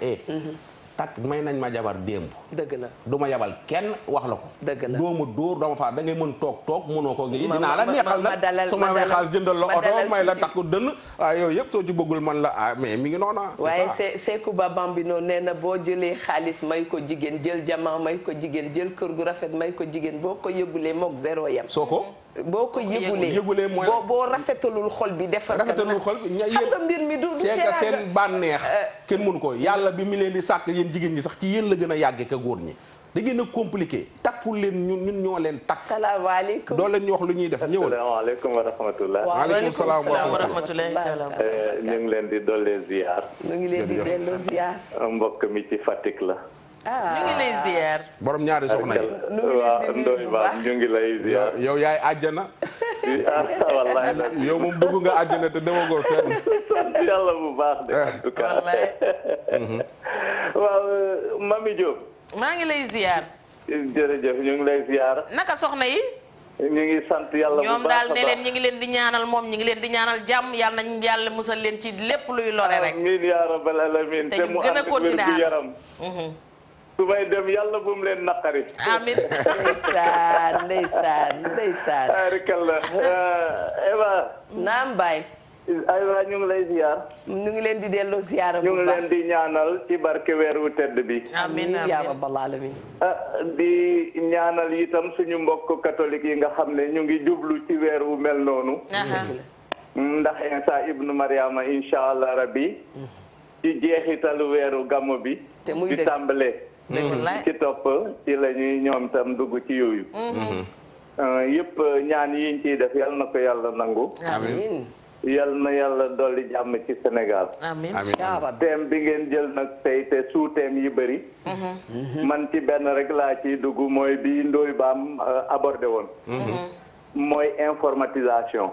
[SPEAKER 3] takk may nañ ma jabar démb
[SPEAKER 1] dëgg la
[SPEAKER 3] du ma yabal kenn wax la ko
[SPEAKER 1] dëgg la
[SPEAKER 3] doo ma dóor doo ma faa da ngay mën toog mënoo ko ngi dinaa la neexal nag su ma weexal jëndal la oto may la takku dënn yooyu yëpp soo ci bëggul man la mais mi ngi noona
[SPEAKER 1] waaye Seeku Ba Bambino nee na boo jëlee xaalis may ko jigéen jël jamaa may ko jigéen jël kër gu rafet may ko jigéen boo ko yóbbulee mook zéro yam
[SPEAKER 3] soo ko
[SPEAKER 1] boo ko yëgulee mooy boo rafetalul xol bi defar
[SPEAKER 3] rafetalul xol bi
[SPEAKER 1] xam nga mbir mi du
[SPEAKER 3] teraanga seen bànneex kenn mënu ko yàlla bi mi leen di sàkk yéen jigéen ñi sax ci yéen la gën a yàgge ka góor ñi da ngeen a compliqué takkul leen ñun ñoo leen takk.
[SPEAKER 1] salaamaaleykum
[SPEAKER 3] doo leen ñu wax lu ñuy def ñëwal.
[SPEAKER 7] asalaamaaleykum wa rahmatulah.
[SPEAKER 3] waaleykum salaam wa
[SPEAKER 2] rahmatulah.
[SPEAKER 7] ñu ngi leen di dollee ziar.
[SPEAKER 1] ñu ngi leen di delloo ziar.
[SPEAKER 7] mbokk mi ci Fatick la.
[SPEAKER 2] ñu ngi lay ziar.
[SPEAKER 3] borom ñaari soxna yi.
[SPEAKER 7] waaw Ndoye Ba ñu ngi lay ziar.
[SPEAKER 3] yow yaay àjjana.
[SPEAKER 7] wallaay la.
[SPEAKER 3] yow moom dugg nga àjjana te demagoo fenn.
[SPEAKER 7] sant yàlla bu baax de. en tout cas waaw Mami Diop.
[SPEAKER 2] maa ngi lay ziar.
[SPEAKER 7] jërëjëf ñu ngi lay ziar.
[SPEAKER 2] naka soxna yi.
[SPEAKER 7] ñu ngi sant yàlla bu baax
[SPEAKER 2] ñoom daal ne leen ñu ngi leen di ñaanal moom ñu ngi leen di ñaanal jàmm yàlla nañu yàlla musal leen ci lépp luy lore rek.
[SPEAKER 7] amiin yaa rabbal alamin te mu ànd ak wér gu yaram. su may dem yàlla bu mu leen naqari.
[SPEAKER 2] amiin.
[SPEAKER 1] ndeysaan.
[SPEAKER 7] arikalla Eva.
[SPEAKER 1] naam Baye.
[SPEAKER 7] aywa ñu ngi lay ziar.
[SPEAKER 1] ñu ngi leen di delloo ziar bu baax
[SPEAKER 7] ñu ngi leen di ñaanal ci barke weeru tedd bi.
[SPEAKER 2] amiin
[SPEAKER 1] yaa rabbal alamin.
[SPEAKER 7] di ñaanal itam suñu mbokk catholique yi nga xam ne ñu ngi jublu ci weer wu mel noonu. ndax Isa ibnu Mariama incha allah rabbi ci jeexitalu weeru gàmmu bi.
[SPEAKER 1] te muy
[SPEAKER 7] di tàmbalee. ci topp ci la ñuy ñoom tam dugg ci yooyu. yëpp ñaan yiñ ciy def yal na ko yàlla nangu.
[SPEAKER 1] amiin.
[SPEAKER 7] yal na yàlla dolli jàmm ci Sénégal.
[SPEAKER 2] amiin.
[SPEAKER 7] thème bi ngeen jël nag tey te sous thème yi bëri. man ci benn rek laa ciy dugg mooy bi Ndoye Bam abordé woon. mooy informatisation.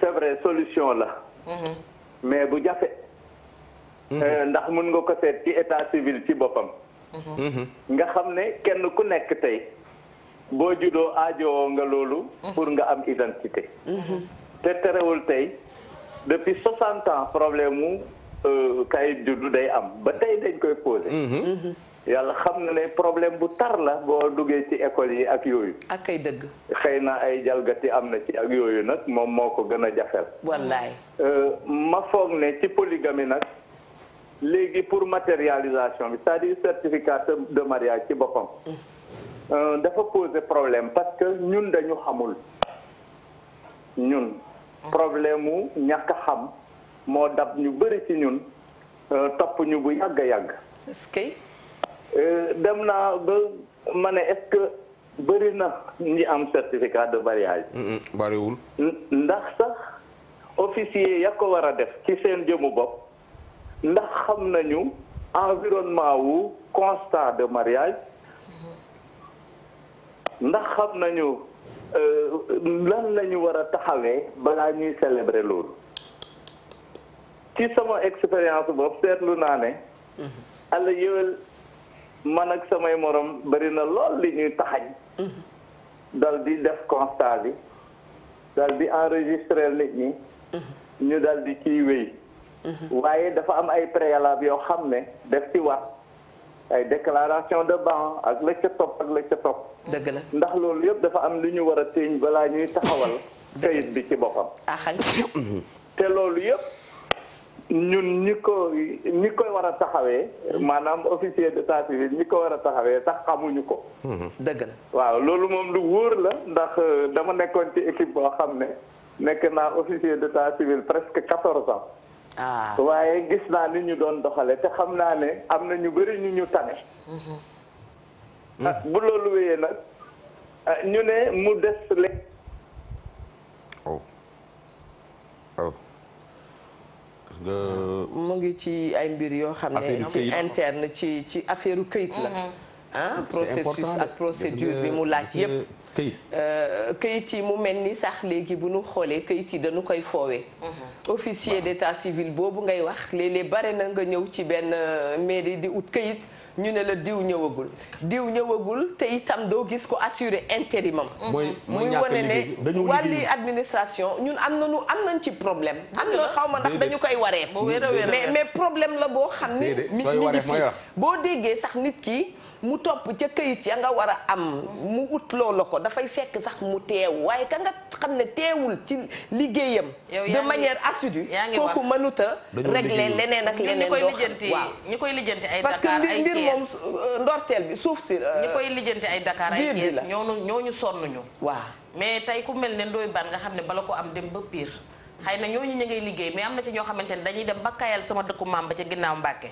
[SPEAKER 7] c'est vrai solution la. mais bu jafe. ndax mën nga ko seet ci état civil ci boppam. nga xam ne kenn ku nekk tey. boo juddoo aajowoo nga loolu pour nga am identité te terewul tey depuis 60 ans problème mu kayit juddu day am ba tey dañ koy posé yàlla xam na ne problème bu tar la boo duggee ci école yi ak yooyu
[SPEAKER 1] ak ay dëgg
[SPEAKER 7] xëy na ay jalgati am na ci ak yooyu nag moom moo ko gën a jafel
[SPEAKER 1] wallaay
[SPEAKER 7] ma foog ne ci polygamie nag léegi pour matérialisation bi c'est-à-dire certificat de mariage ci boppam dafa poser problème parce que ñun dañu xamul ñun problème mu ñàkk a xam moo dab ñu bëri ci ñun topp ñu bu yàgg a yàgg.
[SPEAKER 1] est-ce que.
[SPEAKER 7] dem naa ba ma ne est-ce que bëri na ñi am certificat de mariage.
[SPEAKER 3] bariwul.
[SPEAKER 7] ndax sax officier ya ko war a def ci seen jëmu bopp ndax xam nañu environnement wu constat de mariage. ndax xam nañu lan lañu war a taxawee balaa ñuy célébrer loolu ci sama expérience boobu seetlu naa ne alla yëwel man ak samay morom bari na lool li ñuy taxañ dal di def constat bi dal di enregistrer nit ñi ñu dal di ciy wéy waaye dafa am ay préalable yoo xam ne def ci wax ay déclaration de ban ak la ca topp ak la ca topp.
[SPEAKER 1] dëgg la
[SPEAKER 7] ndax loolu yëpp dafa am lu ñu war a téeñ balaa ñuy taxawal kayit bi ci boppam. te loolu yëpp ñun ñi koy war a taxawee maanaam officier d'état civil ñi ko war a taxawee sax xamuñu ko.
[SPEAKER 1] dëgg la
[SPEAKER 7] waaw loolu moom lu wóor la ndax dama nekkoon ci équipe boo xam ne nekk naa officier d'état civil presque 14 ans. waaye gis naa ni ñu doon doxale te xam naa ne am na ñu bëri ñu ñu tane. bu loolu wéyee nag ñu ne mu des léegi.
[SPEAKER 1] mu ngi ci ay mbir yoo xam ne ci interne ci affaire u këyit la. processus ak procédure bi mu laaj yépp këyit yi mu mel ni sax léegi bu ñu xoolee këyit yi dañu koy foowee. officier d'état civil boobu ngay wax léeg-léeg bare na nga ñëw ci benn mairie di ut këyit ñu ne la diw ñëwagul te itam doo gis ko assurer intérimam. muy wane ne wàlli administration ñun am nañ ci problème. am na xaw ma ndax dañu koy wareef. mais problème la boo xam ne. mi ngi fi boo déggee sax nit ki. mu topp ca këyit ya nga war a am mu ut loola ko dafay fekk sax mu teew waaye ka nga xam ne teewul ci liggéeyam de manière assidue kooku mënut a régler leneen ak leneen waaw
[SPEAKER 2] ñi koy lijjanti ay
[SPEAKER 1] parce que
[SPEAKER 2] Dakar ay
[SPEAKER 1] mbir moom
[SPEAKER 2] Thiès
[SPEAKER 1] ndorteel bi suuf si
[SPEAKER 2] ñi koy lijjanti ay Dakar ay Thiès ñooñu sonnuñu
[SPEAKER 1] waaw
[SPEAKER 2] mais tey ku mel ne Ndoye Bane nga xam ne bala ko am dem ba Pire xëy na ñooñu ñu ngay liggéey mais am na ci ñoo xamante ne dañuy dem ba Kayal sama dëkku maam ba ca ginnaaw Mbàkke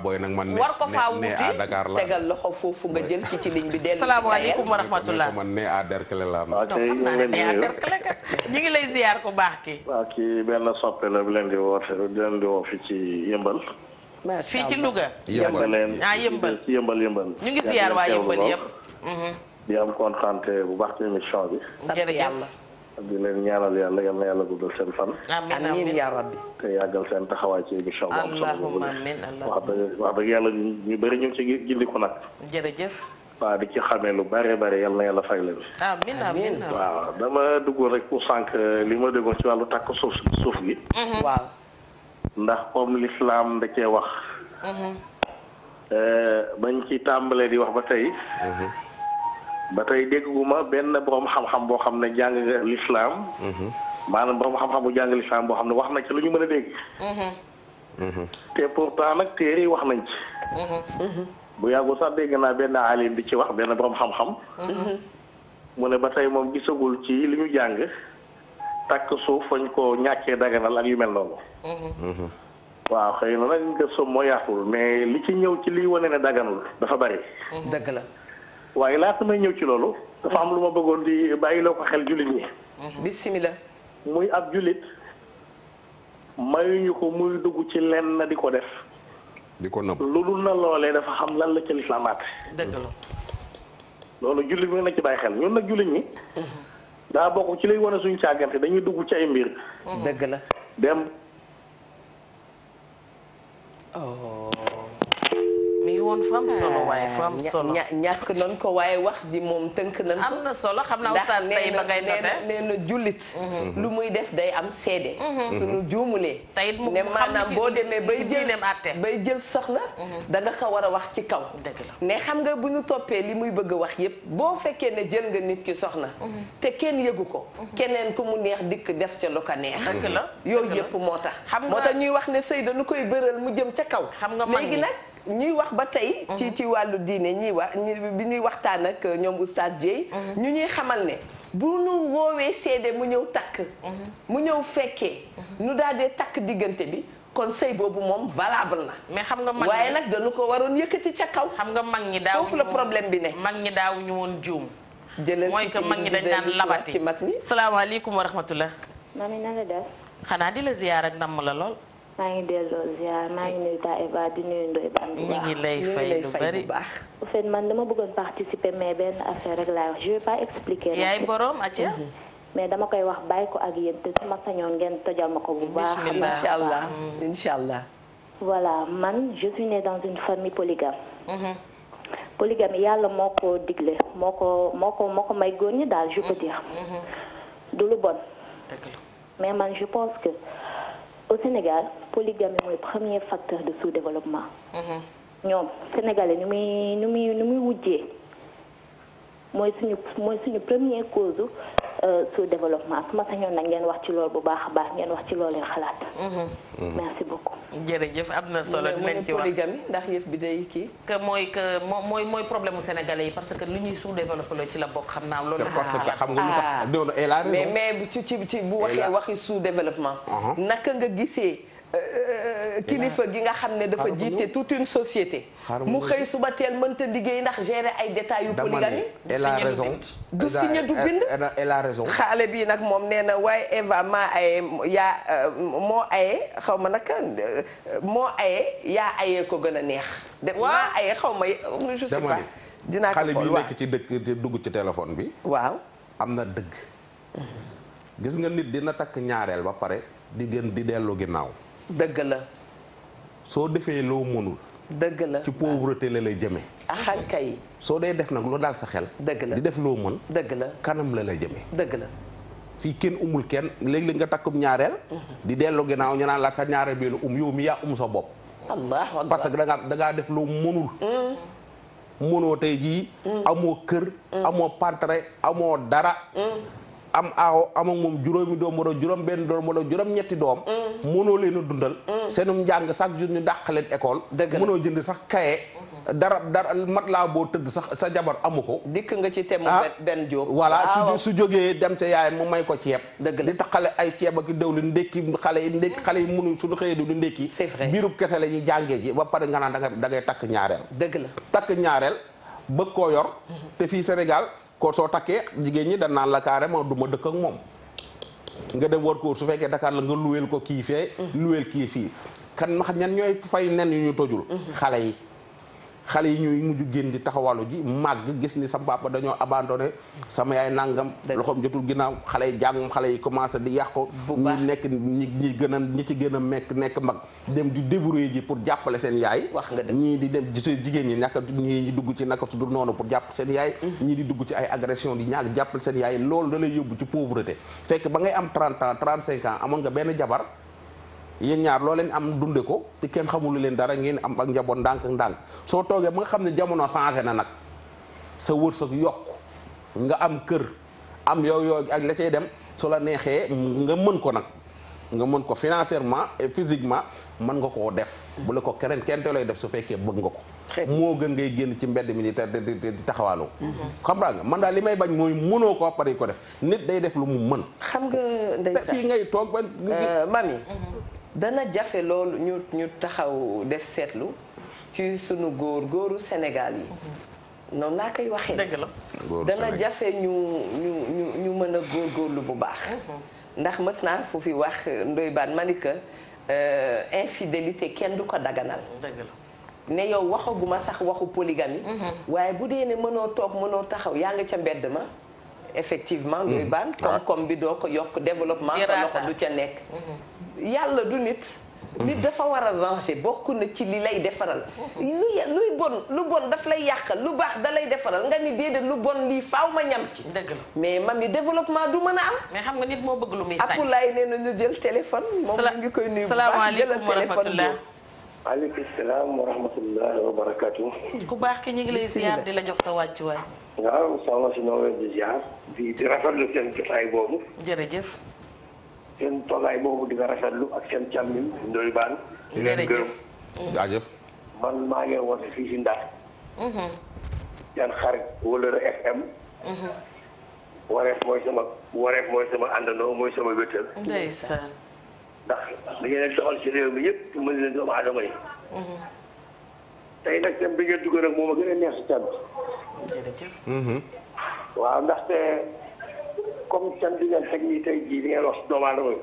[SPEAKER 3] booy nag man
[SPEAKER 2] war ko faa wuti
[SPEAKER 3] à Dakar la
[SPEAKER 1] tegal loxo foofu nga jël ci ligne bi dellu
[SPEAKER 2] salaamaaleykum wa rahmatullah
[SPEAKER 3] man ne à Derklé la
[SPEAKER 2] xam naa ne ne à Derklé kat ñu ngi lay ziar ku baax ki
[SPEAKER 8] waaw kii benn soppe la bi leen di woo fi ci yëmbal
[SPEAKER 2] fii ci Louga
[SPEAKER 8] yëmbal ci yëmbal
[SPEAKER 2] ñu ngi ziar waa yëmbal yëpp
[SPEAKER 8] di am kontaante bu baax ci émission bi
[SPEAKER 2] jërëjëf
[SPEAKER 8] di leen ñaanal yàlla yal na yàlla guddal seen fan.
[SPEAKER 1] amiin yaa rabbi.
[SPEAKER 8] te yàggal seen taxawaay ci émission bi.
[SPEAKER 2] allahumma amiin
[SPEAKER 8] wax dëgg yàlla ñu bëri ñu ngi ci gindiku nag.
[SPEAKER 2] jërëjëf.
[SPEAKER 8] waaw di ci xamee lu bare bare yal na yàlla fay leen.
[SPEAKER 2] amiin
[SPEAKER 8] waaw dama duggoon rek pour sànq li ma déggoon ci wàllu takk suuf gi.
[SPEAKER 1] waaw.
[SPEAKER 8] ndax comme l'islam da cee wax. bañ ci tàmbalee di wax ba tey. ba tey dégguma benn borom xam-xam boo xam ne jàng nga lislaam maanaam borom xam-xam bu jàng lislaam boo xam ne wax na ci lu ñu mën a dégg te pourtant nag téere yi wax nañ ci bu yàggul sax dégg naa benn alim bi ci wax benn borom xam-xam mu ne ba tey moom gisagul ci li ñu jàng takk suuf fañ ko ñàkkee daganal ak yu mel noonu waaw xëy na nag nga som moo yaatul mais li ci ñëw ci liy wane ne daganul dafa bari
[SPEAKER 1] dëgg la
[SPEAKER 8] waaye laata may ñëw ci loolu dafa am lu ma bëggoon di bàyyiloo ko xel jullit ñi
[SPEAKER 1] bismillah
[SPEAKER 8] muy ab jullit mayuñu ko muy dugg ci lenn di ko def
[SPEAKER 3] di ko nëbb
[SPEAKER 8] lu dul na loolee dafa xam lan la ca lislaam àtte
[SPEAKER 2] dëgg la
[SPEAKER 8] loolu jullit mi na ci bàyyi xel ñun nag jullit ñi daa bokk ci lay wane suñu càggante dañuy dugg ci ay mbir
[SPEAKER 1] dëgg la
[SPEAKER 8] dem
[SPEAKER 2] mi ngi woon fa am solo waaye fa am solo
[SPEAKER 1] ñàkk nañ ko waaye wax ji moom tënk nañ ko
[SPEAKER 2] am na solo xam naa oustaz tey ba ngay noté
[SPEAKER 1] nee na jullit lu muy def day am seede suñu juumulee
[SPEAKER 2] tey mu
[SPEAKER 1] ne maanaam boo demee bay jël soxna da nga ko war a wax ci kaw ne xam nga bu ñu toppee li muy bëgg a wax yépp boo fekkee ne jël nga nit ki soxna te kenn yëgu ko keneen ku mu neex dikk def ca lu ko neex yooyu yépp moo tax ñuy wax ne sëy dañu koy bëral mu jëm ca kaw léegi nag ñuy wax ba tey ci wàllu diine bi ñuy waxtaan ak ñoom oustaz Dieye ñu ñuy xamal ne bu ñu woowee seede mu ñëw takk mu ñëw fekkee ñu daal dee takk diggante bi kon sëy boobu moom valable na
[SPEAKER 2] mais xam nga mag
[SPEAKER 1] waaye nag dañu ko waroon yëkkati ca kaw
[SPEAKER 2] xam nga mag ñi daaw
[SPEAKER 1] foofu la problème bi ne
[SPEAKER 2] mag ñi daaw ñu woon juum
[SPEAKER 1] jëlal
[SPEAKER 2] mooy que mag ñi dañ daan labati
[SPEAKER 1] ci mag ñi
[SPEAKER 2] salaamaaleykum wa rahmatullah
[SPEAKER 5] mami na nga def
[SPEAKER 2] xanaa di la ziyaar ak namm la lool
[SPEAKER 5] maa ngi delloo ziar maa ngi nuyu taa Eva di nuyu Ndoye Bane bu baax
[SPEAKER 2] ñu ngi lay fay lu bari
[SPEAKER 5] bu fait man dama bëggoon participer mais benn affaire rek laay wax je vais pas expliquer
[SPEAKER 2] yaay borom atia
[SPEAKER 5] mais dama koy wax bàyyi ko ak yéen te sama sañoon ngeen tojal ma ko bu baax
[SPEAKER 1] inchallah inchallah
[SPEAKER 5] voilà man je suis née dans une famille polygame polygame yàlla moo ko digle moo ko may góor ñi daal je peux dire du lu bon mais man je pense que au Sénégal polygamie mooy premier facteur de sous-développement. ñoom sénégalais nu muy wujjee mooy suñu première cause sous-développement su ma sañoon nag ngeen wax ci loolu bu baax a baax ngeen wax ci loolu leen xalaat. merci beaucoup.
[SPEAKER 2] jërëjëf am na solo dinañ ci wax
[SPEAKER 1] polygamie ndax yëf bi day kii.
[SPEAKER 2] que mooy problème mu sénégalais yi parce que lu ñuy sous-développé la ci la bokk xam naa loolu.
[SPEAKER 3] parce que xam nga lu tax elle a raison
[SPEAKER 1] mais ci bu waxee waxi sous-développement. naka nga gisee. kilifa gi nga xam ne dafa jiite toute une société. mu xëy suba teel mënta liggéey ndax gérer ay détails yu polygamie.
[SPEAKER 3] elle a raison
[SPEAKER 1] du signé du bind.
[SPEAKER 3] elle a raison.
[SPEAKER 1] xaale bii nag moom nee na waaye Eva maa aye moo aye xaw ma naka moo aye yaa aye ko gën a neex. maa aye xaw ma je sais pas. dinaa ko
[SPEAKER 3] xale bi nekk ci dëkk dugg ci téléphone bi.
[SPEAKER 1] waaw
[SPEAKER 3] am na dëgg. gis nga nit dina takk ñaareel ba pare di gën di dellu ginnaaw.
[SPEAKER 1] dëgg la.
[SPEAKER 3] soo defee loo mënul.
[SPEAKER 1] dëgg la
[SPEAKER 3] ci pauvreté la lay jëmee.
[SPEAKER 1] axankay.
[SPEAKER 3] soo dee def nag lu daal sa xel.
[SPEAKER 1] dëgg la
[SPEAKER 3] di def loo mën.
[SPEAKER 1] dëgg la
[SPEAKER 3] kanam la lay jëmee.
[SPEAKER 1] dëgg la.
[SPEAKER 3] fii kenn umul kenn léeg-léeg nga takkum ñaareel. di dellu ginnaaw ñu naan la sa ñaareel bi la yow mi yaa sa bopp.
[SPEAKER 1] allah
[SPEAKER 3] parce que da ngaa def loo mënul. mënoo tey jii amoo kër amoo pantre amoo dara am aaw am ak moom juróomi doom wala juróom benn doom wala juróom ñetti doom mënoo leen a dundal seenum njàng chaque jour ñu dàq leen école mënoo jënd sax kaye dara mat laa boo tëdd sax sa jabar amu ko
[SPEAKER 1] dikk nga ci thème benn jóob
[SPEAKER 3] voilà su jógee dem ca yaay mu may ko ceeb di taxale ay ceeb ak dëwlin ndékki xale yi mënu suñu xëyee du ndékki biirub kese la ñuy jàngee ji ba pare nga naan da ngay takk ñaareel
[SPEAKER 1] dëgg la
[SPEAKER 3] takk ñaareel bëgg koo yor te fii Sénégal ko soo takkee jigéen ñi dañ naan la carrément du ma dëkk ak moom nga dem war ko su fekkee Dakar la nga luweel ko kii fee luweel kii fii kan ma xam ñan ñooy fay nen yu ñu tojul xale yi ñuy mujj génn di taxawalu ji màgg gis ni sama papa dañoo abandonné sama yaay nangam loxoom jotul ginnaaw xale yi jàng xale yi commencé di yàqu ñi nekk ñi ci gën a nekk mag dem di débrouiller ji pour jàppale seen yaay
[SPEAKER 1] wax nga dem
[SPEAKER 3] ñii di dem jigéen ñi ñàkk ñii dugg ci naka su dul noonu pour jàpp seen yaay ñii di dugg ci ay agression di ñaag jàppale seen yaay loolu da lay yóbbu ci pauvreté fekk ba ngay am 30 ans 35 ans amoon nga benn jabar yéen ñaar loo leen am dunde ko te kenn xamul leen dara ngeen am ak njaboot ndànk soo toogee ba nga xam ne jamono changé na nag sa wërsëg yokk nga am kër am yow ak la cay dem su la neexee nga mën ko nag nga mën ko financièrement et physiquement mën nga koo def bu la ko kenn te lay def su fekkee bëgg nga ko moo gën ngay génn ci mbedd mi di taxawaaloo xam nga man daal li may bañ mooy mënoo ko pare ko def nit day def lu mu mën
[SPEAKER 1] xam nga ndeysaan
[SPEAKER 3] fii ngay toog ba
[SPEAKER 1] mami dana jafe loolu ñu taxaw def seetlu ci sunu góoru Sénégal yi noonu laa koy waxee dana jafe ñu mën a góorgóorlu bu baax ndax mës naa fu fi wax Ndoye Bane ma ni que infidélité kenn du ko daganal ne yow waxaguma sax waxu polygamie waaye bu dee ne mënoo toog mënoo taxaw yaa nga ca mbedd ma effectivement Ndoye Bane koom-koom bi doo ko yokk développement sa loxo du ca nekk yàlla du nit dafa war a ranger bokk na ci li lay defaral lu bon daf lay yàqal lu baax da lay defaral nga ni déedéet lu bon lii faaw ma ñam ci
[SPEAKER 2] dëgg la
[SPEAKER 1] mais mami développement du mën a am
[SPEAKER 2] mais xam nga nit moo bëgg lu muy sañ
[SPEAKER 1] Apulaay nee na ñu jël téléphone moom ñu ngi koy nuyu bu baax jëlal téléphone
[SPEAKER 9] aleykum salaam wa rahmatullahi wa barakatuh
[SPEAKER 2] ku baax ki ñu ngi lay ziar di la jox sa wàccuwaay
[SPEAKER 9] waaw soxna si noo leen di ziar di rafetlu seen jotaay boobu
[SPEAKER 2] jërëjëf
[SPEAKER 9] seen toogaay boobu di nga rafetlu ak seen càmmiñ Ndoye Bane di leen gërëm
[SPEAKER 3] jaajëf
[SPEAKER 9] man maa ngi woote fii si Ndar seen xarit Wëllëre FM wareef mooy sama àndandoo mooy sama wéttal
[SPEAKER 2] ndeysaan
[SPEAKER 9] ndax da ngeen doxal si réew mi yëpp mën leen doomu aadama yi tey nag thème bi ngeen dugg nag moom a gën a neex si thème
[SPEAKER 2] jërëjëf
[SPEAKER 9] waaw ndaxte comme thème bi ngeen teg nii tey jii di ngeen wax si doomu aadama yi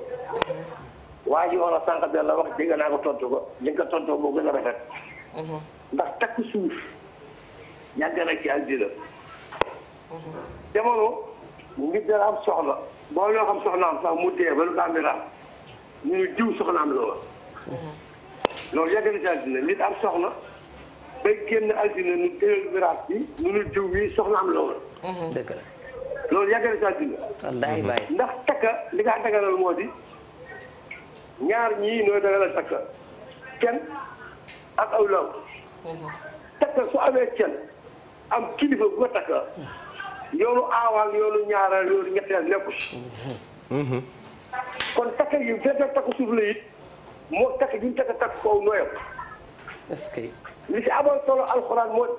[SPEAKER 9] waa ji wax la sànq benn la wax dégg naa ko tontu ko li nga ko tontoo moo gën a rafet ndax takk suuf yàgg na ci àddina jamono nit dana am soxla boo loo xam soxnaam sax mu dee ba lu am miraam ñu ne diw soxnaam loola loolu yàgg na ci àddina nit am soxna bay génn àddina nu téyel miraas bi ñu ne diw bi soxnaam loola
[SPEAKER 1] dëgg la
[SPEAKER 9] loolu yàgg na ci àddina
[SPEAKER 1] wallaay baay
[SPEAKER 9] ndax takka li nga daganal moo di ñaar ñii nooy daganal takka kenn ak aw law takka su amee kenn am kilifa bu ko takka yoonu aawal yoonu ñaareel yoonu ñetteel nekku si kon takka yi fekkee takk suuf la it moo takk gi ñu takk kaw nooyam
[SPEAKER 1] est-ce que
[SPEAKER 9] li si amoon solo alxuraan mooy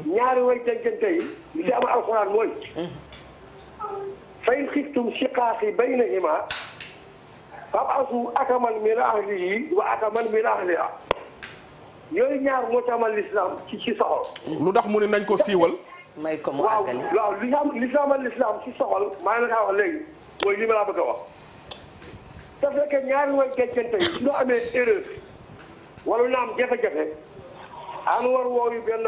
[SPEAKER 9] ñaari way dencante yi li si amoon alxuraan mooy fa in xiftum shiqaaqi baynahimaa fab'athuu hakaman min ahlihi wa hakaman min ahlihaa yooyu ñaar moo ci amal lislaam ci soxol.
[SPEAKER 3] lu tax mu ne nañ ko siiwal.
[SPEAKER 1] may ko mu àggali
[SPEAKER 9] waaw li amal lislaam ci soxol maa ngi la wax léegi mooy li ma laa bëgg a wax. te fekkee ñaari way dencante yi su ñu amee erreur wala na am jafe-jafe anu war wooyu benn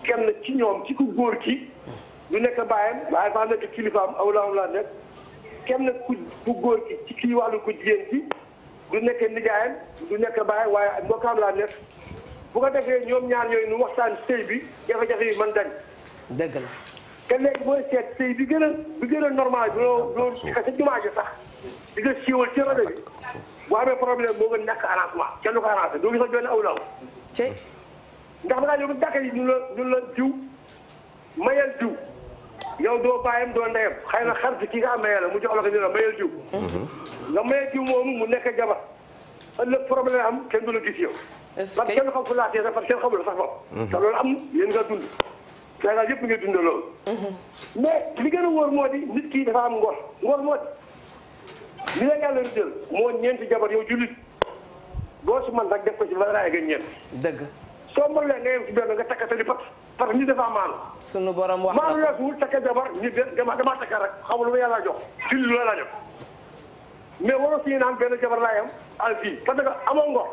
[SPEAKER 9] kenn ci ñoom ci ku góor ki du nekk bàyyam waaye faa nekk kilifaam awlaam laa nekk kenn ku góor ki ci kii wàllu ku jigéen ci du nekk nijaayam du nekk bàyyam waaye mbokkaam laa nekk bu ko defee ñoom ñaar ñooyu nu waxtaan sëy bi jafe-jafe yi man dañ
[SPEAKER 1] dëgg la
[SPEAKER 9] te léegi mooy seet sëy bi gën a normal bi loolu sa jumaa ji sax di nga siiwal ci rajo bi boo amee problème moo gën ñàkk arrangement kenn du ko arrangé doo gis benn awlaw ndax da ngaa ñëw ba jàkka yi ñu la jiw mayal jiw yow doo bàyyam doo ndeyam xëy na xar si kii nga am mayal mu jox la ko ñu la mayal jiw. nga mayal jiw moomu mu nekk jabar ëllëg problème am kenn du la gis yow. parce que kenn xam fu laajtee sax parce que kenn xamul sax bopp. te loolu am yéen nga dund. Sénégal yëpp ngay dund loolu. mais li gën a wóor moo di nit ki dafa am ngor moo di li la yàlla jël moo ñeenti jabar yow jullit boo si man rek def ko ci la nga ñeent.
[SPEAKER 1] dëgg.
[SPEAKER 9] soo mënulee nga yem ci benn nga takk tali parce que ñu dafa maanu.
[SPEAKER 1] sunu borom wax na
[SPEAKER 9] maanu la suul takk jabar ñu dama takk rek xamul lu ma yàlla jox ci lu la jox mais waroo si naan benn jabar laa yam al fii parce que amoo ngor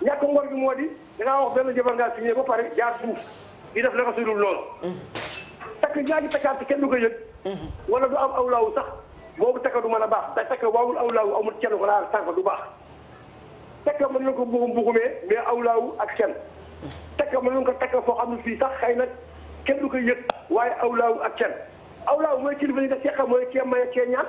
[SPEAKER 9] ñàkk ngor gi moo di da ngaa wax benn jabar ngaa signé ba pare jaar suuf di def naka sudul loolu. takk ñaari takkaat kenn du ko yëg. wala du am awlaawu sax boobu takk du mën a baax te takk waawul awlaawu amul kenn ko laal sànq du baax takk mën na ko buxumee mais awlaawu ak kenn. takk mën nañu ko takk foo xam ne fii sax xëy na kenn du ko yëg waaye awlaawu ak kenn awlaawu mooy kilifa yi nga seqa mooy kee maye kee ñaan.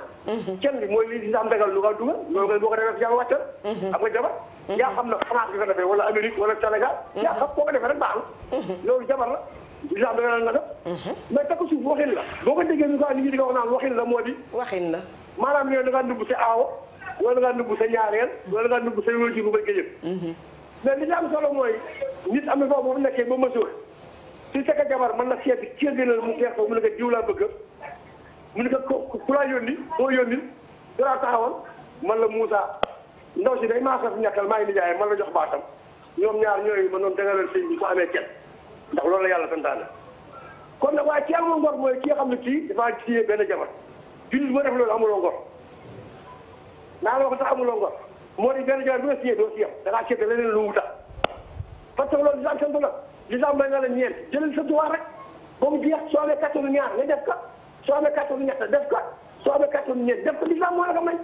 [SPEAKER 9] kenn bi mooy li di am dagal lu nga dugal loolu koy boo ko defee jàng wàccal. am nga jabar. yaa xam na France bi ko defee wala Amérique wala Sénégal. yaa xam boo ko defee rek baax na. loolu jabar la li am dagal na def. mais takk suuf waxin la boo ko déggee ñu ko nit ñi di ko wax naan waxin la moo di.
[SPEAKER 1] waxin la.
[SPEAKER 9] maanaam yow da ngaa nubb sa aawo wala da ngaa nubb sa ñaareel wala da ngaa nubb sa wér bu bëgg yëpp. mais li ñu am solo mooy nit am na foofu bu nekkee ba mesure su fekkee jabar mën na seeti ceeb bi mu seet ko mu ne ko jiw laa bëgg mu ne ko ku laa yónni moo yónni dara taxawal man la Moussa ndaw si day maa sa ñàkkal maa ngi nijaay man la jox baatam ñoom ñaar ñooy ma noonu dagalal sëy bi su amee kenn ndax loolu la yàlla santaane kon nag waaye ki amul ngor mooy ki nga xam ne kii dafaa siyee benn jabar jullit boo def loolu amuloo ngor naa la wax sax amuloo ngor moo di benn jabar bi nga siyee doo siyam da ngaa seete leneen lu wuta parce que loolu lislaam sant la lislaam may nga la ñeent jëlal sa droit rek ba mu jeex soo amee kattanu ñaar nga def ko soo amee kattanu ñett def ko soo amee kattanu ñeent def ko lislaam moo la ko may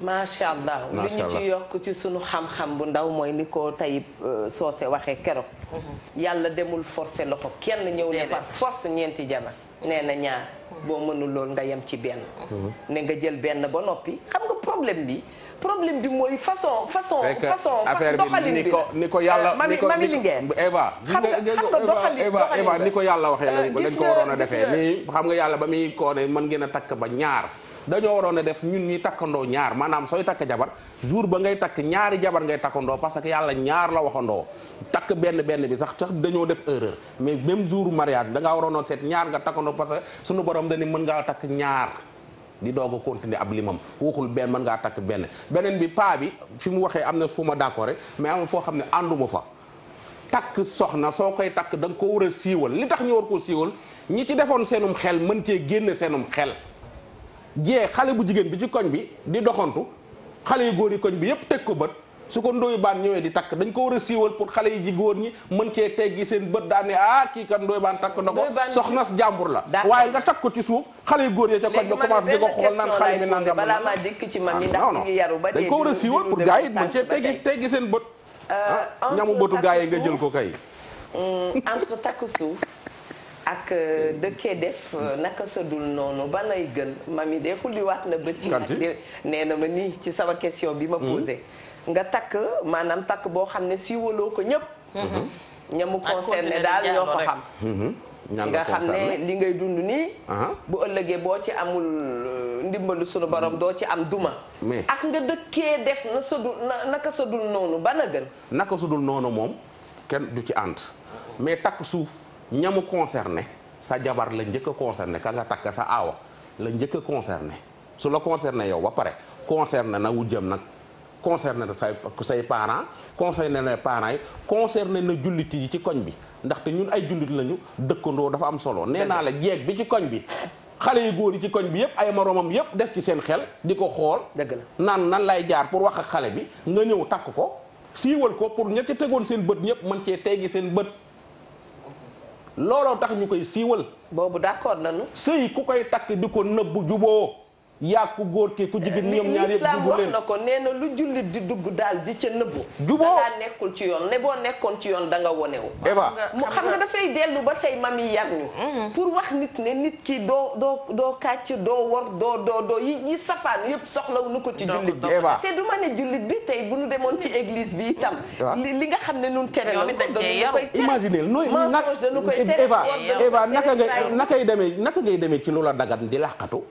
[SPEAKER 1] macha allah li ñu ci yokk ci sunu xam-xam bu ndaw mooy ni ko Tayib Socé waxee keroog. yàlla demul forcer loxo kenn ñëw ne par force ñeenti jabar nee na ñaar boo mënul lool nga yem ci benn. ne nga jël benn ba noppi xam nga problème bi mooy façon
[SPEAKER 3] affaire bi ni ko yàlla
[SPEAKER 1] mami Linguère
[SPEAKER 3] Eva Eva ni ko yàlla waxee lañ ko waroon a defee nii xam nga yàlla ba muy koo ne mën ngeen a takk ba ñaar dañoo waroon a def ñun ñi takkandoo ñaar maanaam sooy takk jabar jour ba ngay takk ñaari jabar ngay takkandoo parce que yàlla ñaar la waxandoo takk benn bi sax dañoo def erreur mais même jour mariage da ngaa waroon a seet ñaar nga takkandoo parce que suñu borom dañu mën ngaa takk ñaar di doog a continuer ab limam waxul benn mën ngaa takk beneen bi paa bi fi mu waxee am na fu ma d'accord rek mais am foo xam ne ànduma fa takk soxna soo koy takk da nga ko war a siiwal li tax ñu war koo siiwal ñi ci defoon seenum xel mën cee génne seenum xel xale bu jigéen bi ci koñ bi di doxantu xale yu góor yi koñ bi yépp teg ko bët su ko Ndoye Bane ñëwee di takk dañ ko war a siiwal pour xale yi ji góor ñi mën cee teggi seen bët daan ne kii kat Ndoye Bane takk na ko soxnas jàmbur la waaye nga takk ko ci suuf xale yu góor ya ca koñ ba commencé di ko xool naan xale bi nangam
[SPEAKER 1] balaa maa dikk ci man ni ndax ñu ngi yaru ba
[SPEAKER 3] dañ ko war a siiwal pour gars yi mën cee teggi seen bët ñamu bëtu gars yi nga jël ko kay
[SPEAKER 1] entre takk suuf ak dëkkee def naka sa dul noonu ba lay gën mami de xulliwaat na bët ci nee na ma nii ci sama question bi ma posé nga takk maanaam takk boo xam ne siiwaloo ko ñëpp ñamu concerné daal ñoo ko xam nga xam ne li ngay dund nii bu ëllëgee boo ci amul ndimbalu sunu borom doo ci am duma ak nga dëkkee def na sa dul naka sa dul noonu ba na gën
[SPEAKER 3] naka sa dul noonu moom kenn du ci ànd mais takk suuf ñamu concerné sa jabar la njëkk a concerné ka nga takk sa aawa la njëkk a concerné su la concerné yow ba pare concerné na wujjam nag concerné na say parents concerné na parents yi concerné na jullit yi ci koñ bi ndaxte ñun ay jullit lañu dëkkandoo dafa am solo nee naa la jeeg bi ci koñ bi xale yu góor yi ci koñ bi yëpp ay moromam yëpp def ci seen xel di ko xool naan nan lay jaar pour wax ak xale bi nga ñëw takk ko siiwal ko pour ña ci tegoon seen bët ñëpp mën cee teggi seen bët looloo tax ñu koy siiwal
[SPEAKER 1] boobu d'accord nañu
[SPEAKER 3] sëy ku koy takk di ko nëbbu juboo yaa ku góor ki ku jigéen ñoom ñaar yëpp
[SPEAKER 1] islam wax na ko nee na lu jullit di dugg daal di ca nëbbu
[SPEAKER 3] juboo
[SPEAKER 1] dangaa nekkul ci yoon ne boo nekkoon ci yoon da nga wonewu
[SPEAKER 3] Eva
[SPEAKER 1] mu xam nga dafay dellu ba tey mami yar ñu pour wax nit ne nit ki doo kàcc doo wor doo yi safaan yëpp soxlaw nu ko ci jullit bi te du ma ne jullit bi tey bu nu demoon ci église bi itam li nga xam ne nun tere la dañu koy tere
[SPEAKER 3] imaginer nooy
[SPEAKER 1] dañu koy tere
[SPEAKER 3] Eva naka ngay demee ci loola dagat di làqatu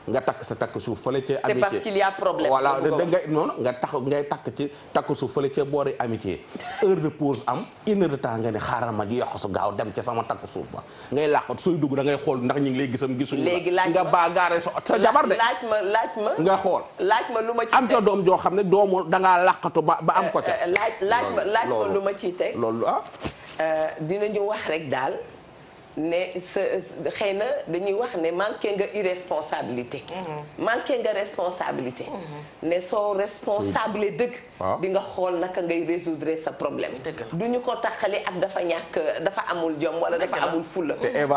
[SPEAKER 3] nga takk sa takk suuf fële ca amitié
[SPEAKER 1] c'est parce qu'il y a problème
[SPEAKER 3] voilà ngay noonu nga takk ci takk suuf fële ca boori amitié heure de pause am 1 heure de temps nga ne xaaral ma di yokk su gaaw dem ca sama takk suuf ba ngay làqat sooy dugg da ngay xool ndax ñu ngi lay gisam gisuñu
[SPEAKER 1] léegi laaj
[SPEAKER 3] nga baagaare sa jabar de
[SPEAKER 1] laaj ma
[SPEAKER 3] nga xool
[SPEAKER 1] laaj ma lu ma ci
[SPEAKER 3] am ca doom joo xam ne doomu dangaa làqatu ba am ko ca
[SPEAKER 1] laaj ma lu ma ciy teg
[SPEAKER 3] loolu
[SPEAKER 1] dinañu wax rek daal ne xëy na dañuy wax ne manqué nga irresponsabilité manqué nga responsabilité ne soo responsable dëgg di nga xool naka ngay résoudre sa problème du ñu ko taxale ak dafa amul jom wala dafa amul fulla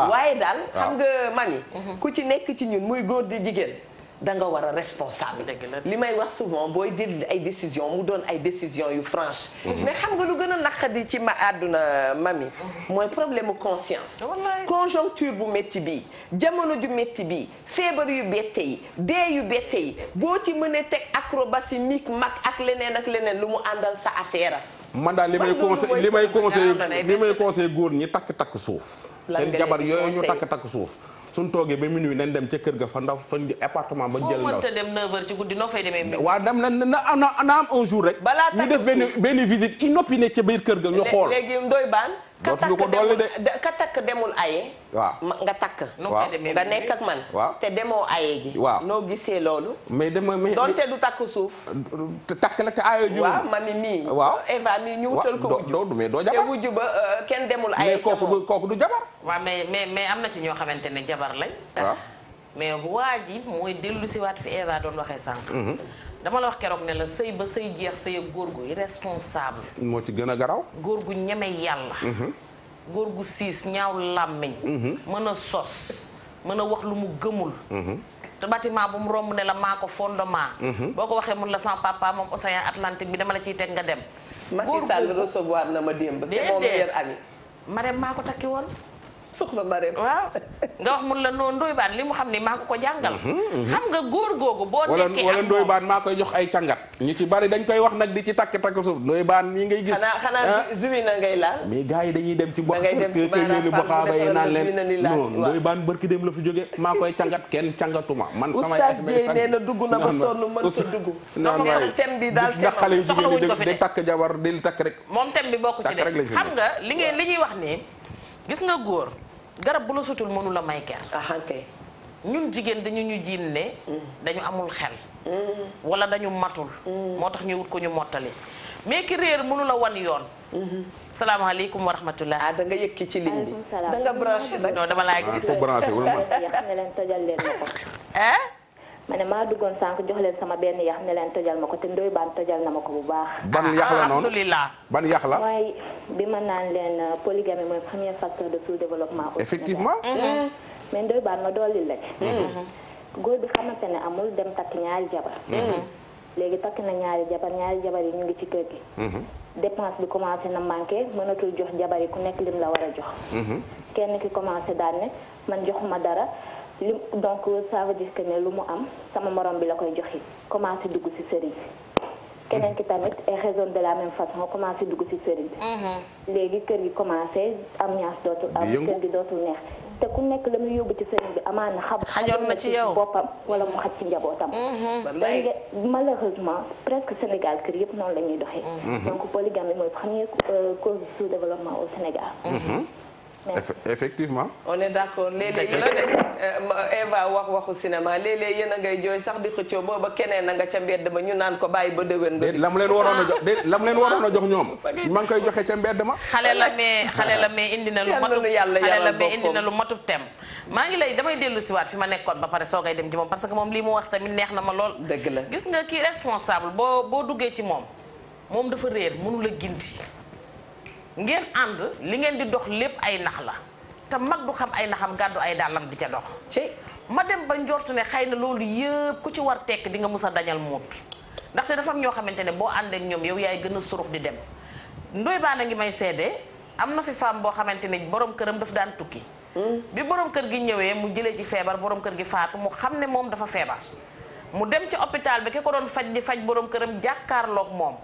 [SPEAKER 1] waaye daal xam nga mami ku ci nekk ci ñun muy góor di jigéen da nga war a responsable li may wax souvent booy jël ay décision mu doon ay décision yu franche mais xam nga lu gën a naqadi ci àdduna mami mooy problème conscience conjoncture bu métti bi jamono ju métti bi feebar yu bette yi dee yu bette yi boo ci mënee teg acrobatie mic mag ak leneen lu mu àndal sa affaire
[SPEAKER 3] man daal li may conseil góor ñi takk suuf seen jabar yooyu ñu takk suuf suñ toogee ba minuit nañ dem ca kër ga fa ndaw fa appartement ba jël ndaw
[SPEAKER 2] foo mënta dem 9h ci guddi noo fay demee minuit.
[SPEAKER 3] waaw dem na am un jour rek.
[SPEAKER 1] balaa
[SPEAKER 3] ñu def benn visite inopiné ca biir kër ga ñu xool.
[SPEAKER 1] léegi ndoy baan.
[SPEAKER 3] dootuñu ko dolli de
[SPEAKER 1] ka takk demul aye.
[SPEAKER 3] waaw
[SPEAKER 1] nga takk.
[SPEAKER 3] waaw
[SPEAKER 1] nga nekk ak man.
[SPEAKER 3] waaw
[SPEAKER 1] te demoo aye ji.
[SPEAKER 3] waaw
[SPEAKER 1] noo gisee loolu.
[SPEAKER 3] mais
[SPEAKER 1] donte du takk suuf.
[SPEAKER 3] takk la te aye ji.
[SPEAKER 1] waaw mami mii.
[SPEAKER 3] waaw
[SPEAKER 1] Eva mii ñu wutal ko wujju.
[SPEAKER 3] mais doo jabar
[SPEAKER 1] te wujju ba kenn demul aye ca moom.
[SPEAKER 3] kooku du jabar.
[SPEAKER 2] waaw mais am na ci ñoo xamante ne jabar lañ.
[SPEAKER 3] waaw
[SPEAKER 2] mais waa ji mooy dellu si waat fi Eva doon waxee sànq. dama la wax keroog ne la sëy ba sëy jeex sëy ak góor gu irresponsable.
[SPEAKER 3] moo ci gën a garaw.
[SPEAKER 2] góor gu ñeme yàlla. góor gu siis ñaaw làmmiñ. mën a sos mën a wax lu mu gëmul. te bâtiment bu mu romb ne la maa ko fondement. boo ko waxee mun la sama papa moom océan Atlantique bi dama la ciy teg nga dem.
[SPEAKER 1] Macky Sall recevoir na ma démb. c'est mon meilleur ami.
[SPEAKER 2] Marème maa ko takki woon.
[SPEAKER 1] soxna Marème
[SPEAKER 2] waaw nga wax mun la noo Ndoye Bane li mu xam ni maa ko jàngal. xam nga góor googu boo nekkee
[SPEAKER 3] wala Ndoye Bane maa koy jox ay càngat. ñu ci bari dañ koy wax nag di ci takk suuf Ndoye Bane mii ngay gis.
[SPEAKER 1] xanaa zumi na ngay laal.
[SPEAKER 3] mais gars yi dañuy dem ci bopp kër bu xaaba yi naan leen non Ndoye Bane barki dem la fi jóge maa koy càngat kenn càngatuma man samay
[SPEAKER 1] Oustaz Dieye nee na dugg na ba sonn mën sa dugg.
[SPEAKER 3] naan waay
[SPEAKER 1] thème bi daal
[SPEAKER 3] ndax xale yu jigéen ñi day takk jabar di takk rek.
[SPEAKER 2] moom thème bi bokk ci de xam nga li ñuy wax nii gis nga góor garab bu la sutul mënu la may ker.
[SPEAKER 1] kay
[SPEAKER 2] ñun jigéen dañu ñu jiin ne dañu amul xel wala dañu matul moo tax ñu wut ko ñu mottali mais ki réer mënu la wan yoon. salaamaaleykum wa rahmatullah.
[SPEAKER 1] da nga yëkki ci ligne bi da nga branché nag.
[SPEAKER 2] non dama laa gis.
[SPEAKER 3] ko branché wala ma.
[SPEAKER 5] ne leen tojal leen ma ko. ma ne maa duggoon sànq jox leen sama benn yax ne leen tojal ma ko te Ndoye Bane tojal na ma ko bu baax.
[SPEAKER 3] ban yax la noonu
[SPEAKER 2] alhamdulilah.
[SPEAKER 3] ban yax la.
[SPEAKER 5] mooy bi ma naan leen polygamie mooy premier facteur de sous-développement.
[SPEAKER 3] effectivement.
[SPEAKER 5] mais Ndoye Bane ma dolli la ci. góor bi xamante ne amul dem takk ñaari jabar. léegi takk na ñaari jabar yi ñu ngi ci kër gi. dépense bi commencé na manqué mënatul jox jabar yi ku nekk lim la war a jox. kenn ki commencé daal ne man joxuma dara. donc ça veut dire que ne lu mu am sama morom bi la koy joxe commencé dugg ci sëriñ si keneen ki tamit et raisonne de la même façon commencé dugg ci sëriñ si léegi kër gi commencé ambiance dootul am kër gi dootul neex te ku nekk la muy yóbbu ci sëriñ bi amaan na
[SPEAKER 2] xajoon na ci yow
[SPEAKER 5] boppam wala mu xaj ci njabootam malheureusement presque Sénégal kër yëpp noonu la ñuy doxee donc polygamie mooy première cause de sous-développement au Sénégal.
[SPEAKER 3] effectivement.
[SPEAKER 1] on est d'accord léeg-léeg Eva waxu cinéma léeg-léeg yéen a ngay jooy sax di xëccoo booba keneen na nga ca mbedd ba ñu naan ko bàyyi ba déwén nga.
[SPEAKER 3] lam leen waroon a jox ñoom. maa ngi koy joxe ca mbedd ma.
[SPEAKER 2] xale la mais indi na lu matub xale la mais indi na lu matub tem maa ngi lay damay dellu siwaat fi ma nekkoon ba pare soogay dem ci moom parce que moom lii mu wax tamit neex na ma lool.
[SPEAKER 1] dëgg la
[SPEAKER 2] gis nga kii responsable boo duggee ci moom dafa réer mënu la ginti ngeen ànd li ngeen di dox lépp ay nax la te mag du xam ay naxam gàddu ay dàllam di ca dox ma dem ba njortu ne xëy na loolu yëpp ku ci war tekk di nga mus a dañal muut ndaxte dafa am ñoo xamante ne boo ànd ak ñoom yow yaay gën a surux di dem ndoy baa na ngi may seede am na fi femme boo xamante ne borom këram daf daan tukki bi borom kër gi ñëwee mu jëlee ci feebar borom kër gi faatu mu xam ne moom dafa feebar mu dem ci hôpital bi ki ko doon faj di faj borom këram jàkkaarloog moom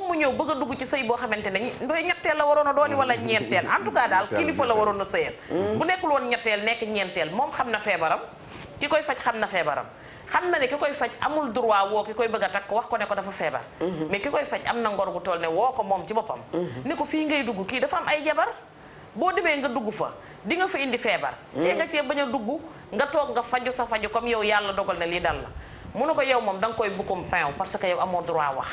[SPEAKER 2] mu ñëw bëgg a dugg ci sëy boo xamante ne ndoy ñetteel la waroon a dooni wala ñeenteel en tout cas daal kilifa la waroon a sëyal bu nekkul woon ñetteel nekk ñeenteel moom xam na feebaram ki koy faj xam na feebaram xam na ne ki koy faj amul droit woo ki koy bëgg a takk wax ko ne ko dafa feebar mais ki koy faj am na ngor gu toll ne woo ko moom ci boppam ne ko fii ngay dugg kii dafa am ay jabar boo demee nga dugg fa di nga fa indi feebar te nga cee bañ a dugg nga toog nga faju sa faju comme yow yàlla dogal ne lii dal la mu ne ko yow moom da nga koy bukkum pain parce que yow amoo droit wax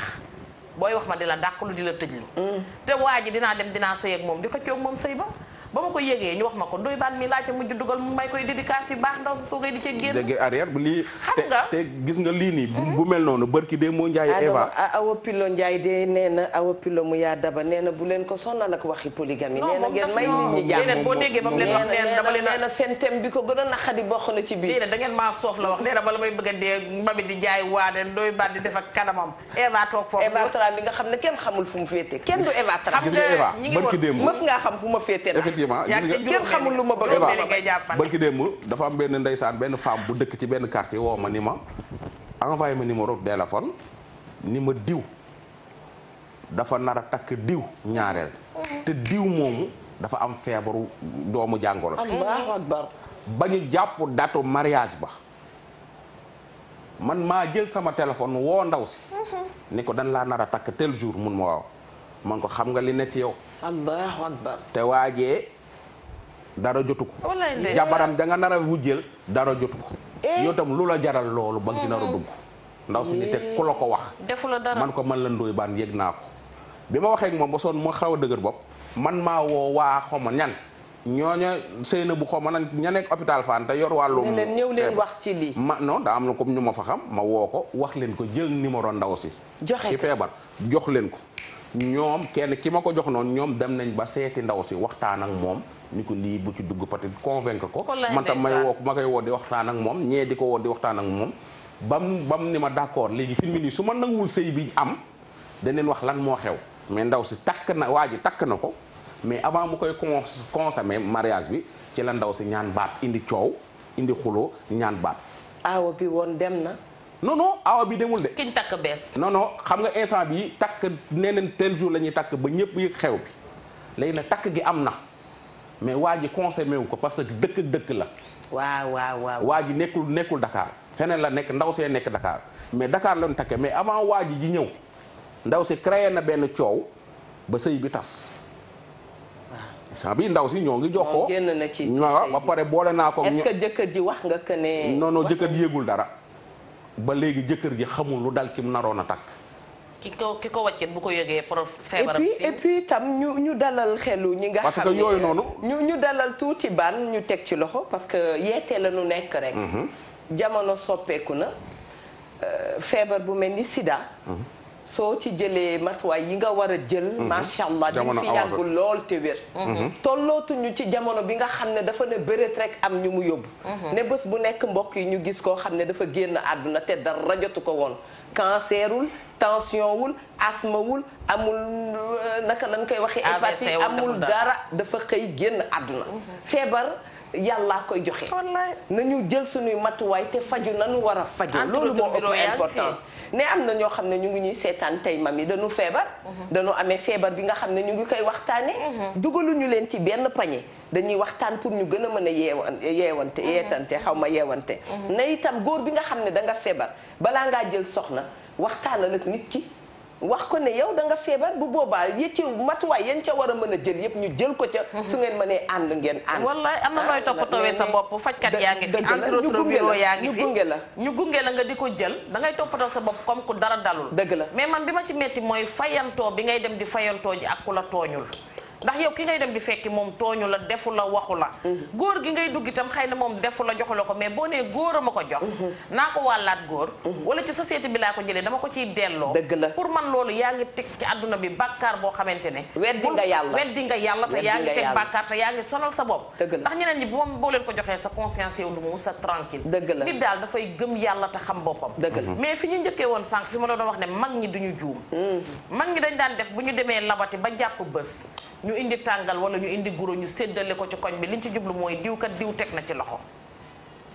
[SPEAKER 2] booy wax ma di la dàqlu di la tëjlu te waa ji dinaa dem dinaa sëy ak moom di ko coog moom sëy ba ma ko yégee ñu wax ma ko ndoy baan mi laa ca mujj dugal mu may koy dédicace yu baax ndaw sa soogay di ca génn
[SPEAKER 3] dégg arrière bu lii
[SPEAKER 2] xam nga
[SPEAKER 3] te gis nga lii nii bu mel noonu barki de moo Njaay Eva
[SPEAKER 1] Awa Pilo Njaay de nee na Awa Pilo mu yaa daba nee na bu leen ko sonnal ak waxi polygamie nee na ngeen may nit ñi jàmm
[SPEAKER 2] boo déggee ba mu leen wax dama leen
[SPEAKER 1] nee na seen thème bi ko gën a naqadi bokk na ci biir
[SPEAKER 2] da ngeen maa soof la wax nee na bala may bëgg a dee mami di jaay waane ndoy baan di def ak kanamam Eva toog foofu
[SPEAKER 1] Eva Tra bi nga xam ne kenn xamul fu mu féete kenn du Eva Tra
[SPEAKER 2] xam nga ñi ngi woon
[SPEAKER 1] mës ngaa xam fu ma féete
[SPEAKER 3] effectivement
[SPEAKER 1] xamul lu ma bëgg
[SPEAKER 3] a barki démb dafa am benn ndeysaan benn femme bu dëkk ci benn quartier woo ma ni ma envoyé ma numéro téléphone ni ma diw dafa nar a takk diw ñaareel te diw moomu dafa am feebaru doomu jàngoro
[SPEAKER 1] Allahu akbar
[SPEAKER 3] ba ñu jàpp datu mariage ba man maa jël sama téléphone woo ndaw si ni ko dañ laa nar a takk tel jour mun ma waaw man ko xam nga li ne ci yow
[SPEAKER 1] Allahu akbar
[SPEAKER 3] te waajee dara jotu ko jabaram da nga nar a wujjeel dara jotu ko yow tam lu la jaral loolu ba nga ci nar a dugg ndaw si ni teg ku la ko wax
[SPEAKER 2] defu la dara
[SPEAKER 3] man ko man la ndoy baan yëg naa ko bi ma waxee ak moom ba soon moo xaw a dëgër bopp man maa woo waa xoma ñan ñooña sëy na bu xoma na ña nekk hôpital Fann te yor wàllum
[SPEAKER 1] ne leen ñëw leen wax ci lii
[SPEAKER 3] ma non daa am na comme ñu ma fa xam ma woo ko wax leen ko jël numéro ndaw si
[SPEAKER 1] joxe
[SPEAKER 3] ci feebar jox leen ko ñoom kenn ki ma ko jox noonu ñoom dem nañ ba seeti ndaw si waxtaan ak moom ni ko lii bu ci dugg peut-être convaincre ko man tam may woo ma koy woo di waxtaan ak moom ñee di ko woo di waxtaan ak moom bam ni ma d'accord léegi fi mu nii su ma nanguwul sëy bi am daneen wax lan moo xew mais ndaw si takk na waa ji takk na ko mais avant mu koy consommer mariage bi ci la ndaw si ñaan baat indi coow indi xuloo ñaan baat
[SPEAKER 1] aawa bi woon dem na
[SPEAKER 3] non non awa bi demul de
[SPEAKER 2] kiñ takk bees
[SPEAKER 3] non non xam nga instant bi takk nee nañ tel jour la ñuy takk ba ñëpp yëg xew bi léegi nag takk gi am na mais waa ji consommé wu ko parce que dëkk ak dëkk la
[SPEAKER 1] waaw
[SPEAKER 3] waa ji nekkul Dakar feneen la nekk ndaw see nekk Dakar mais Dakar la ñu takkee mais avant waa ji ñëw ndaw si créé na benn coow ba sëy bi tas instant bi ndaw si ñoo ngi jokkoo
[SPEAKER 1] génn na ci
[SPEAKER 3] waaw ba pare boole naa ko
[SPEAKER 1] est-ce que jëkkër ji wax nga que ne
[SPEAKER 3] non non jëkkër ji yëgul dara ba léegi jëkkër ji xamul lu dal ki mu naroon a takk
[SPEAKER 2] ki ko wàccet bu ko yëgee pour feebaram si
[SPEAKER 1] et puis tam ñu dalal xelu ñi nga xam ne
[SPEAKER 3] parce que yooyu noonu
[SPEAKER 1] ñu dalal tuuti ban ñu teg ci loxo parce que yeete la ñu nekk rek jamono soppeeku na feebar bu mel ni sida soo ci jëlee matuwaay yi nga war a jël macha allah di fi yàgg lool te wér tollootuñu ci jamono bi nga xam ne dafa ne bëreet rek am ñu mu yóbbu ne bés bu nekk mbokk yi ñu gis koo xam ne dafa génn àdduna te dara jotu ko woon cancerul tension wul asthme wul amul naka lañ koy waxee hépatie amul dara dafa xëy génn àdduna feebar yàllaa koy joxe nañu jël suñuy matuwaay te faju nañu war a faju loolu moo ëpp importance ne am na ñoo xam ne ñu ngi ñuy seetaan tey mami dañu feebar dañu amee feebar bi nga xam ne ñu ngi koy waxtaane dugaluñu leen ci benn pañe dañuy waxtaan pour ñu gën a mën a yeetante xaw ma yeewante ne itam góor bi nga xam ne da nga feebar balaa ngaa jël soxna waxtaanal ak nit ki wax ko ne yow da nga feebar bu boobaa ci matuwaay yéen ca war a mën a jël yëpp ñu jël ko ca su ngeen mënee ànd ngeen ànd
[SPEAKER 2] wallaay am na nooy toppatoowee sa bopp fajkat yaa ngi fi antirétroviraux yaa ngi fi ñu gunge la nga di ko jël da ngay toppatoo sa bopp comme ku dara dalul
[SPEAKER 1] dëgg la
[SPEAKER 2] mais man bi ma ci metti mooy fayantoo bi ngay dem di fayantoo ji ak ku la tooñul ndax yow ki ngay dem di fekki moom tooñu la defu la waxu la góor gi ngay dugg itam xëy na moom defu la joxu la ko mais boo nee góor a ma ko jox naa ko wàllaat góor wala ci société bi laa ko jëlee dama ko ciy delloo pour man loolu yaa ngi teg ci àdduna bi bàkkaar boo xamante ne weddi nga yàlla te yaa ngi teg bàkkaar te yaa ngi sonal sa bopp ndax ñeneen ñi moom boo leen ko joxee sa conscience yow du mu sa tranquille nit daal dafay gëm yàlla te xam boppam mais fi ñu njëkkee woon sànq fi ma la doon wax ne mag ñi duñu juum mag ñi dañ daan def bu ñu demee labati ba jàpp bés ñu indi tàngal wala ñu indi guro ñu séddale ko ci koñ bi liñ ci jublu mooy diw kat diw teg na ci loxo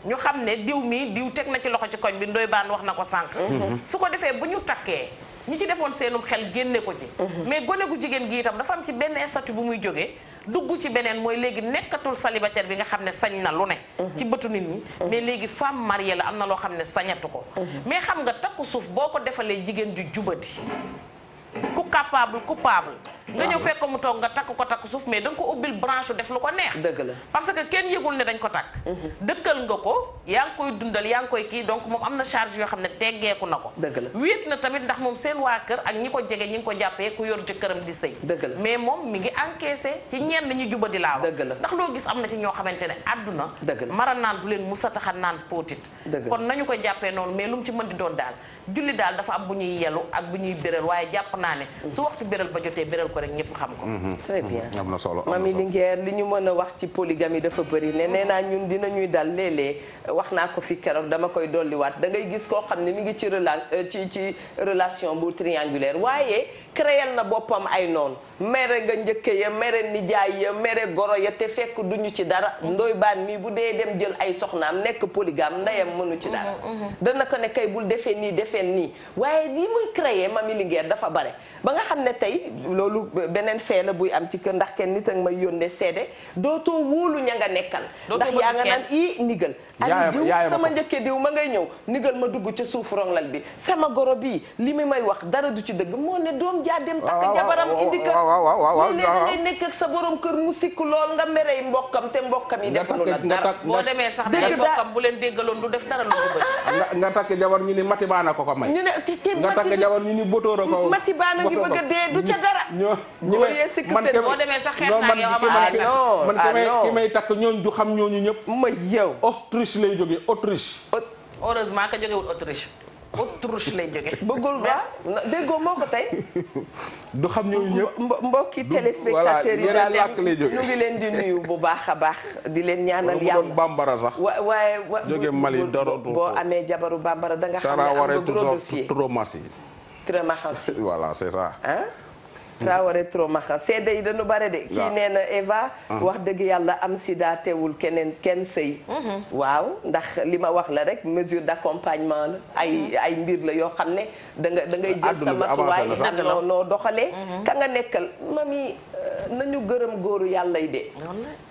[SPEAKER 2] ñu xam ne diw mi diw teg na ci loxo ci koñ bi Ndoye Bane wax na ko sànq su ko defee bu ñu takkee ñi ci defoon seenum xel génne ko ci mais gone gu jigéen gi itam dafa am ci benn statut bu muy jógee dugg ci beneen mooy léegi nekkatul célibataire bi nga xam ne sañ na lu ne ci bëtu nit ñi mais léegi femme mariée la am na loo xam ne sañatu ko mais xam nga takku suuf boo ko defalee jigéen ju jubati ku coupable nga ñëw fekk mu toog nga takk ko takk suuf mais da nga ko ubbil branche def lu ko neex
[SPEAKER 1] dëgg la
[SPEAKER 2] parce que kenn yëgul ne dañ ko takk dëkkal nga ko yaa ngi koy dundal yaa ngi koy kii donc moom am na charge yoo xam ne teggeeku na ko
[SPEAKER 1] dëgg la
[SPEAKER 2] wéet na tamit ndax moom seen waa kër ak ñi ko jege ñi ngi ko jàppee ku yor jëkkëram di sëy
[SPEAKER 1] dëgg la
[SPEAKER 2] mais moom mi ngi encaissé ci ñenn ñi juba di laaw
[SPEAKER 1] dëgg la
[SPEAKER 2] ndax loo gis am na ci ñoo xamante ne àdduna
[SPEAKER 1] dëgg la
[SPEAKER 2] mara naan du leen musa taxa naan póotit kon nañu ko jàppee noonu mais lu mu ci mën di doon daal julli daal dafa am bu ñuy yelu ak bu ñuy béral waaye jàpp naa ne su waxtu béral ba jotee béral ko rek ñëpp xam ko
[SPEAKER 1] très bien
[SPEAKER 3] am na solo
[SPEAKER 1] Mami Linguère li ñu mën a wax ci polygamie dafa bëri ne nee naa ñun dinañuy dal léeg-léeg wax naa ko fi keroog dama koy dolliwaat da ngay gis koo xam ne mi ngi ci relation bu triangulaire waaye créel na boppam ay noonu mere nga njëkke ya mere nijaay ya mere goro ya te fekk duñu ci dara Ndoye Bane mii bu dee dem jël ay soxnaam nekk polygame ndeyam mënu ci dara dana ko ne kay bul defee nii waaye lii muy créer Mami Linguère dafa bare ba nga xam ne tey loolu beneen fee la buy am ci kër ndax kenn nit ak may yónnee seede dootoo wóolu ña nga nekkal ndax yaa nga naan nigal ak diw sama njëkke diw ma ngay ñëw nigal ma dugg ca suuf ronglal bi sama goro bii li mi may wax dara du ci dëgg moo ne doom jaa dem takk jabaram indi kër léeg-léeg da ngay nekk ak sa borom kër mu sikk lool nga merey mbokkam te mbokkam yi defuñu la dara
[SPEAKER 2] boo demee sax day mbokkam bu leen déggaloon du def dara lu bëgg
[SPEAKER 3] nga takk jabar ñu ni mati baana ko may
[SPEAKER 1] ñu ne
[SPEAKER 3] nga takk jabar ñu ni botóora ko
[SPEAKER 1] mati baana ngi bëgg a dee du ca dara boo yee sikk seen
[SPEAKER 2] boo demee sax xeex naa yow ama
[SPEAKER 3] man ki may takk ñooñ du xam ñooñu ñëpp
[SPEAKER 1] ma yow
[SPEAKER 3] Autriche lay jógee Autriche
[SPEAKER 2] heureusement que jógewul Autriche Autriche lay jóge
[SPEAKER 1] bëggul ba déggoo moo ko tey
[SPEAKER 3] du xam ñooñu ñëpp
[SPEAKER 1] mbokki téléspectateurs yi daal ñu ngi leen di nuyu bu baax a baax di leen ñaanal yàlla
[SPEAKER 3] doon bambara sax
[SPEAKER 1] waaye
[SPEAKER 3] jóge Mali
[SPEAKER 1] boo amee jabaru bambara da nga xam ne am nga gros dossier
[SPEAKER 3] Tromasi voilà c'est ça
[SPEAKER 1] Traoré Tromaxa seede yi dañu bare de kii nee na Eva wax dëgg yàlla am sida teewul kenn sëy waaw ndax li ma wax la rek mesure d'accompagnement la ay mbir la yoo xam ne da ngay jël sa matuwaay ak noo doxalee ka nga nekkal mami nañu gërëm góoru yàlla yi de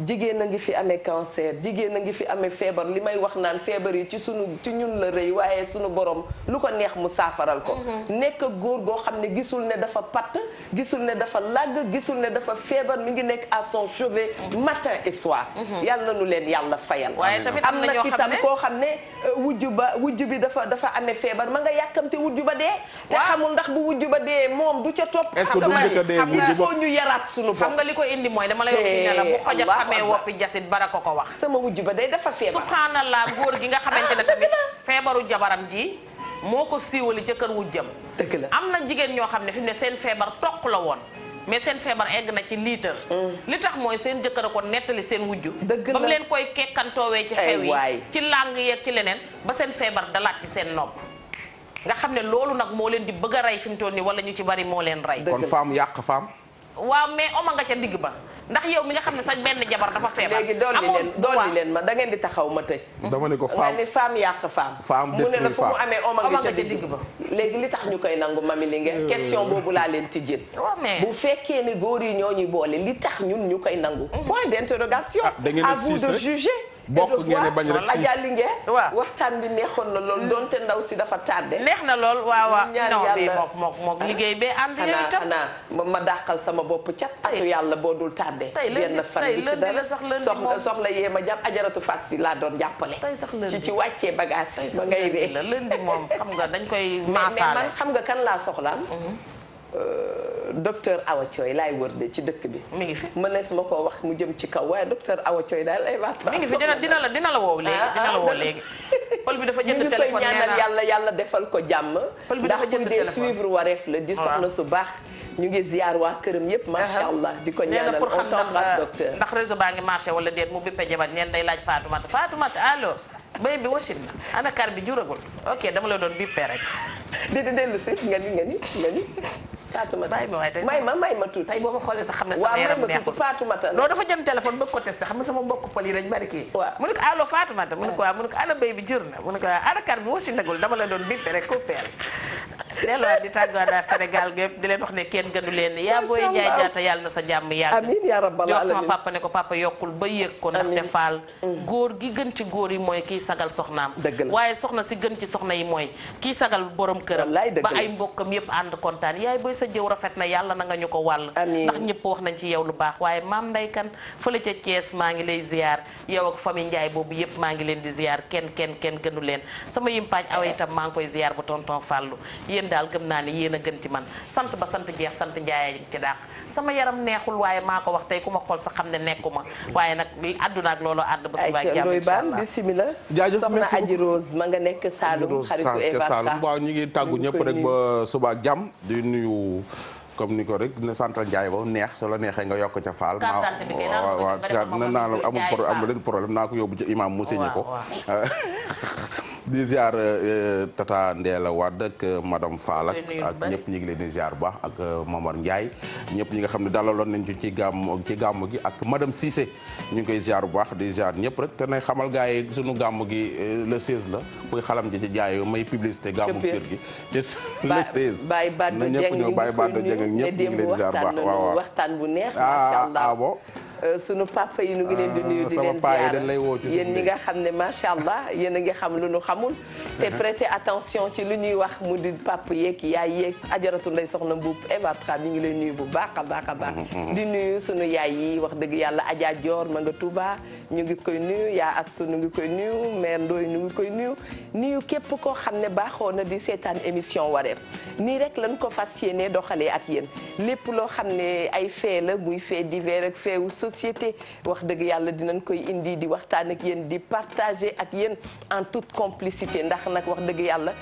[SPEAKER 1] jigéen a ngi fi amee cancer jigéen a ngi fi amee feebar li may wax naan feebar yi ci ñun la rëy waaye sunu borom lu ko neex mu saafaral ko nekk góor goo xam ne gisul ne dafa patt gisul ne dafa làgg gisul ne dafa feebar mi ngi nekk à son chevet matin et soir yàlla nu leen yàlla fayal
[SPEAKER 2] waaye tamit
[SPEAKER 1] am na itam koo xam ne wujju bi dafa amee feebar ma nga yàkkamte wujju ba dee te xamul ndax bu wujju ba dee moom du ca topp il faut ñu yaraat sunu bopp
[SPEAKER 2] xam nga li ko indi mooy dama lay wax fi ne la bu xojat xamee woppi jasit bara ko wax
[SPEAKER 1] sama wujju ba dee dafa feebar
[SPEAKER 2] subhanallah góor gi nga xamante ne tamit feebaru jabaram ji moo ko siiwali ca kër wujjam
[SPEAKER 1] dëgg la
[SPEAKER 2] am na jigéen ñoo xam ne fi mu ne seen feebar toq la woon mais seen feebar egg na ci liitar li tax mooy seen jëkkër a ko nettali seen wujju ba mu leen koy kekkantoowee ci xew yi ci làng yeeg ci leneen ba seen feebar dalaat ci seen nopp nga xam ne loolu nag moo leen di bëgg a rey fi mu toll nii wala ñu ci bari moo leen rey
[SPEAKER 3] kon femme yàq femme
[SPEAKER 2] waaw mais oma nga ca digg ba ndax yow mi nga xam ne sa benn jabar dafa feebar
[SPEAKER 1] léegi dolli leen ma da ngeen di taxaw ma tëj
[SPEAKER 3] dama ne ko femme
[SPEAKER 1] nga ni femme yàq femme mu ne la fu mu amee oma nga ca digg ba léegi li tax ñu koy nangu Mami Linguère question boobu laa leen tijjeen bu fekkee ne góor yi ñoo ñuy boole li tax ñun ñu koy nangu point d'interrogation à vous de juger
[SPEAKER 3] bokk ngeen bañ rek
[SPEAKER 1] Adja Linguère waxtaan bi neexoon na lool donte ndaw si dafa tardé
[SPEAKER 2] neex na lool waaw non bi mook liggéey bee ànd yooyu itam
[SPEAKER 1] xanaa ma dàqal sama bopp cat atu yàlla boo dul tardé yenn fan bi ci dara soxla yee ma jàpp ajaratu fat si laa doon jàppale ci wàccee bagage yi ma ngay ree
[SPEAKER 2] lundi moom xam nga dañ koy
[SPEAKER 1] maasaale mais man xam nga kan laa soxlaan docteur Awa Thioy laay wër de ci dëkk bi.
[SPEAKER 2] mi ngi fi
[SPEAKER 1] mënees ma koo wax mu jëm ci kaw waaye docteur Awa Thioy daal ay waat.
[SPEAKER 2] mi ngi fi dina la woo léegi dina la woo léegi. pël bi dafa jënd téléphone
[SPEAKER 1] ñu ngi koy ñaanal yàlla defal ko jàmm.
[SPEAKER 2] pël bi dafa jënd téléphone
[SPEAKER 1] ndax kuy dee suivre wareef la di soxna su baax. ñu ngi ziar waa këram yëpp macha allah di ko ñaanal
[SPEAKER 2] pour xam
[SPEAKER 1] docteur
[SPEAKER 2] ndax réseau baa ngi marché wala déet mu bippe jabat ñeen day laaj Fatoumata allo béy bi wasin na ana kar bi juragul ok dama la doon bippe rek
[SPEAKER 1] di dellu si nga ni Fatoumata may ma tuuti
[SPEAKER 2] tey boo ma xoolee sax xam ne sama yaram neexul
[SPEAKER 1] Fatoumata
[SPEAKER 2] non dafa jëm téléphone bëgg ko testé xam nga sama mbokk pël yi dañ bari kii mu ne ko allo Fatoumata mu ne ko waaw mu ne ko ana béy bi jur na mu ne ko ana kar bi wasin nagul dama la doon bippe rek coupeel delluwaat di tàggatoo Sénégal gépp di leen wax ne kenn gënu leen yaa booy jaay jaata yàlla na sa jàmm yàgg
[SPEAKER 1] amiin yaa rabbal
[SPEAKER 2] alamin sama papa ne ko papa yokkul ba yëg ko ndaxte faal góor gi gën ci góor yi mooy kiy sagal soxnaam waaye soxna si gën ci soxna yi mooy kiy sagal borom këram ba ay mbokkam yëpp ànd kontaan yaay booy sa jëw rafet na yàlla na nga ñu ko wàll ndax ñëpp wax nañ ci yow lu baax waaye maam Ndey Kan fële ca Thiès maa ngi lay ziar yow ak famille Ndiaye boobu yëpp maa ngi leen di ziar kenn gënu leen sama yimpaañ awa itam maa ngi koy ziar bu tonton Fallou daal gëm naa ni yéen a gën ci man sant ba sant jeex sant njaay ci dàq sama yaram neexul waaye maa ko wax tey ku ma xool sax xam ne nekkuma waaye nag àdduna ak loolu àdd ba suba ak jàmm inshallah
[SPEAKER 1] bismillah
[SPEAKER 3] jaajëf
[SPEAKER 1] soxna Adji Rose ma nga nekk Saloum xaritu Eva
[SPEAKER 3] Saloum waaw ñu ngi tàggu ñëpp rek ba suba ak jàmm di nuyu comme ni ko rek dina santal Ndiaye ba neex soo la neexee nga yokk ca Fall waaw naa la amul problème naa ko yóbbu ci imam mu signé ko di ziar tata Ndéla Wade ak madame Fall ak ñëpp ñu ngi leen di ziar bu baax ak Momar Ndiaye ñëpp ñi nga xam ne dalaloon nañ ci gàmm gi ak madame Cissé ñu ngi koy ziar bu baax di ziar ñëpp rek te nay xamal gars yi sunu gàmm gi le 16 la kuy xalam ji ci jaay may publicité gàmmu kër gi te le 16 na ñëpp ñëw Baye Bado Dieng ak ñëpp ñu ngi leen di ziar bu baax waaw
[SPEAKER 1] waxtaan bu neex macha allah sunu papa yi nu ngi leen di nuyu di leen ziar yéen ñi nga xam ne macha allah yéen a ngi xam lu nu xamul te prêter attention ci lu ñuy wax mu di papa yeeg yaay yeeg ajaratu Ndey Soxna Mbuub Eva Tra mi ngi lay nuyu bu baax a baax a baax di nuyu sunu yaay yi wax dëgg yàlla Adja Dior ma nga Touba ñu ngi koy nuyu yaa Assu ñu ngi koy nuyu mère Ndoy ñu ngi koy nuyu képp koo xam ne baaxoo na di seetaan émission Wareef nii rek lañ ko fas yéene doxalee ak yéen lépp loo xam ne ay fait la muy fait divers ak fait société wax dëgg yàlla dinañ koy indi di waxtaan ak yéen di partager ak yéen en toute complicité ndax nag wax dëgg yàlla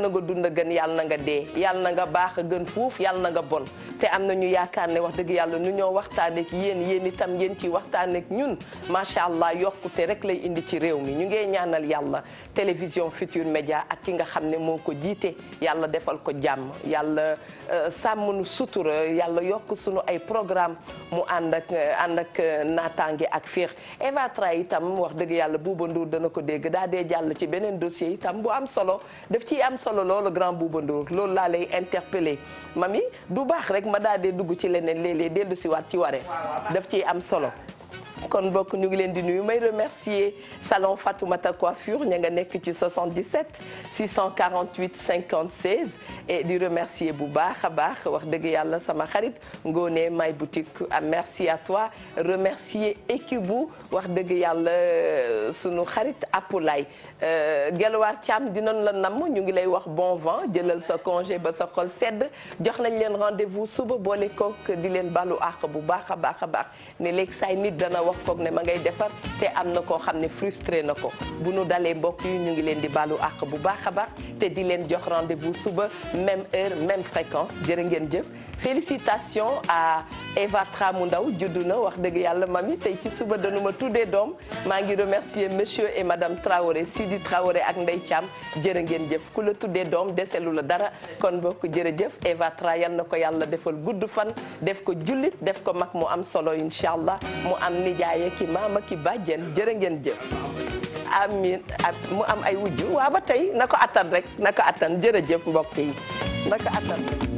[SPEAKER 1] na nga dund gën yàlla na nga dee yàlla na nga baax a gën fuuf yàlla na nga bon te am na ñu yaakaar ne wax dëgg yàlla nu ñoo waxtaan ak yéen itam ngeen ci waxtaan ak ñun macha allah yokkute rek lay indi ci réew mi ñu ngee ñaanal yàlla télévision Futurs Médias ak ki nga xam ne moo ko jiite yàlla defal ko jàmm yàlla sàmm nu sutura yàlla yokk sunu ay programme mu ànd ak naataange ak féex Eva Tra itam wax dëgg yàlla Bouba Ndour dana ko dégg daa dee jàll ci beneen dossier itam bu am solo daf ciy am solo loolu grand Bouba Ndour loolu laa lay interpeller mami du baax rek ma daa dee dugg ci leneen léeg-léeg dellu si waat ci Wareef daf ciy am solo kon bokk ñu ngi leen di nuyu may remercier salon Fatoumata Coiffure ña nga nekk ci 77 648 50 16 et di remercier bu baax a baax wax dëgg yàlla sama xarit Ngone May boutique merci à toi remercier équipe bu wax dëgg yàlla sunu xarit Apulaay Gelwaar Thiam dinañ la namm ñu ngi lay wax bon vent jëlal sa congé ba sa xol sedd jox nañ leen rendez-vous suba boole kook di leen balu àq bu baax a baax a baax ne léegi say nit dana wax foog ne ma ngay defar te am na koo xam ne frustré na ko bu nu dalee mbokk yi ñu ngi leen di balu àq bu baax a baax te di leen jox rendez-vous suba même heure même fréquence jërë ngeen jëf félicitations à Eva Tra mu ndaw juddu na wax dëgg yàlla mami tey ci suba dañu ma tuddee doom maa ngi remercier monsieur et madame Traoré Sidi Traoré ak Ndey Thiam jërë ngeen jëf ku la tuddee doom deselu la dara kon bokk jërëjëf Eva Tra yal na ko yàlla defal gudd fan def ko jullit def ko mag mu am solo incha allah mu am nijaay ki maama ki bàjjen jërë ngeen jëf amin mu am ay wujju waa ba tey na ko attan rek na ko attan jërëjëf mbokk yi na ko attan rek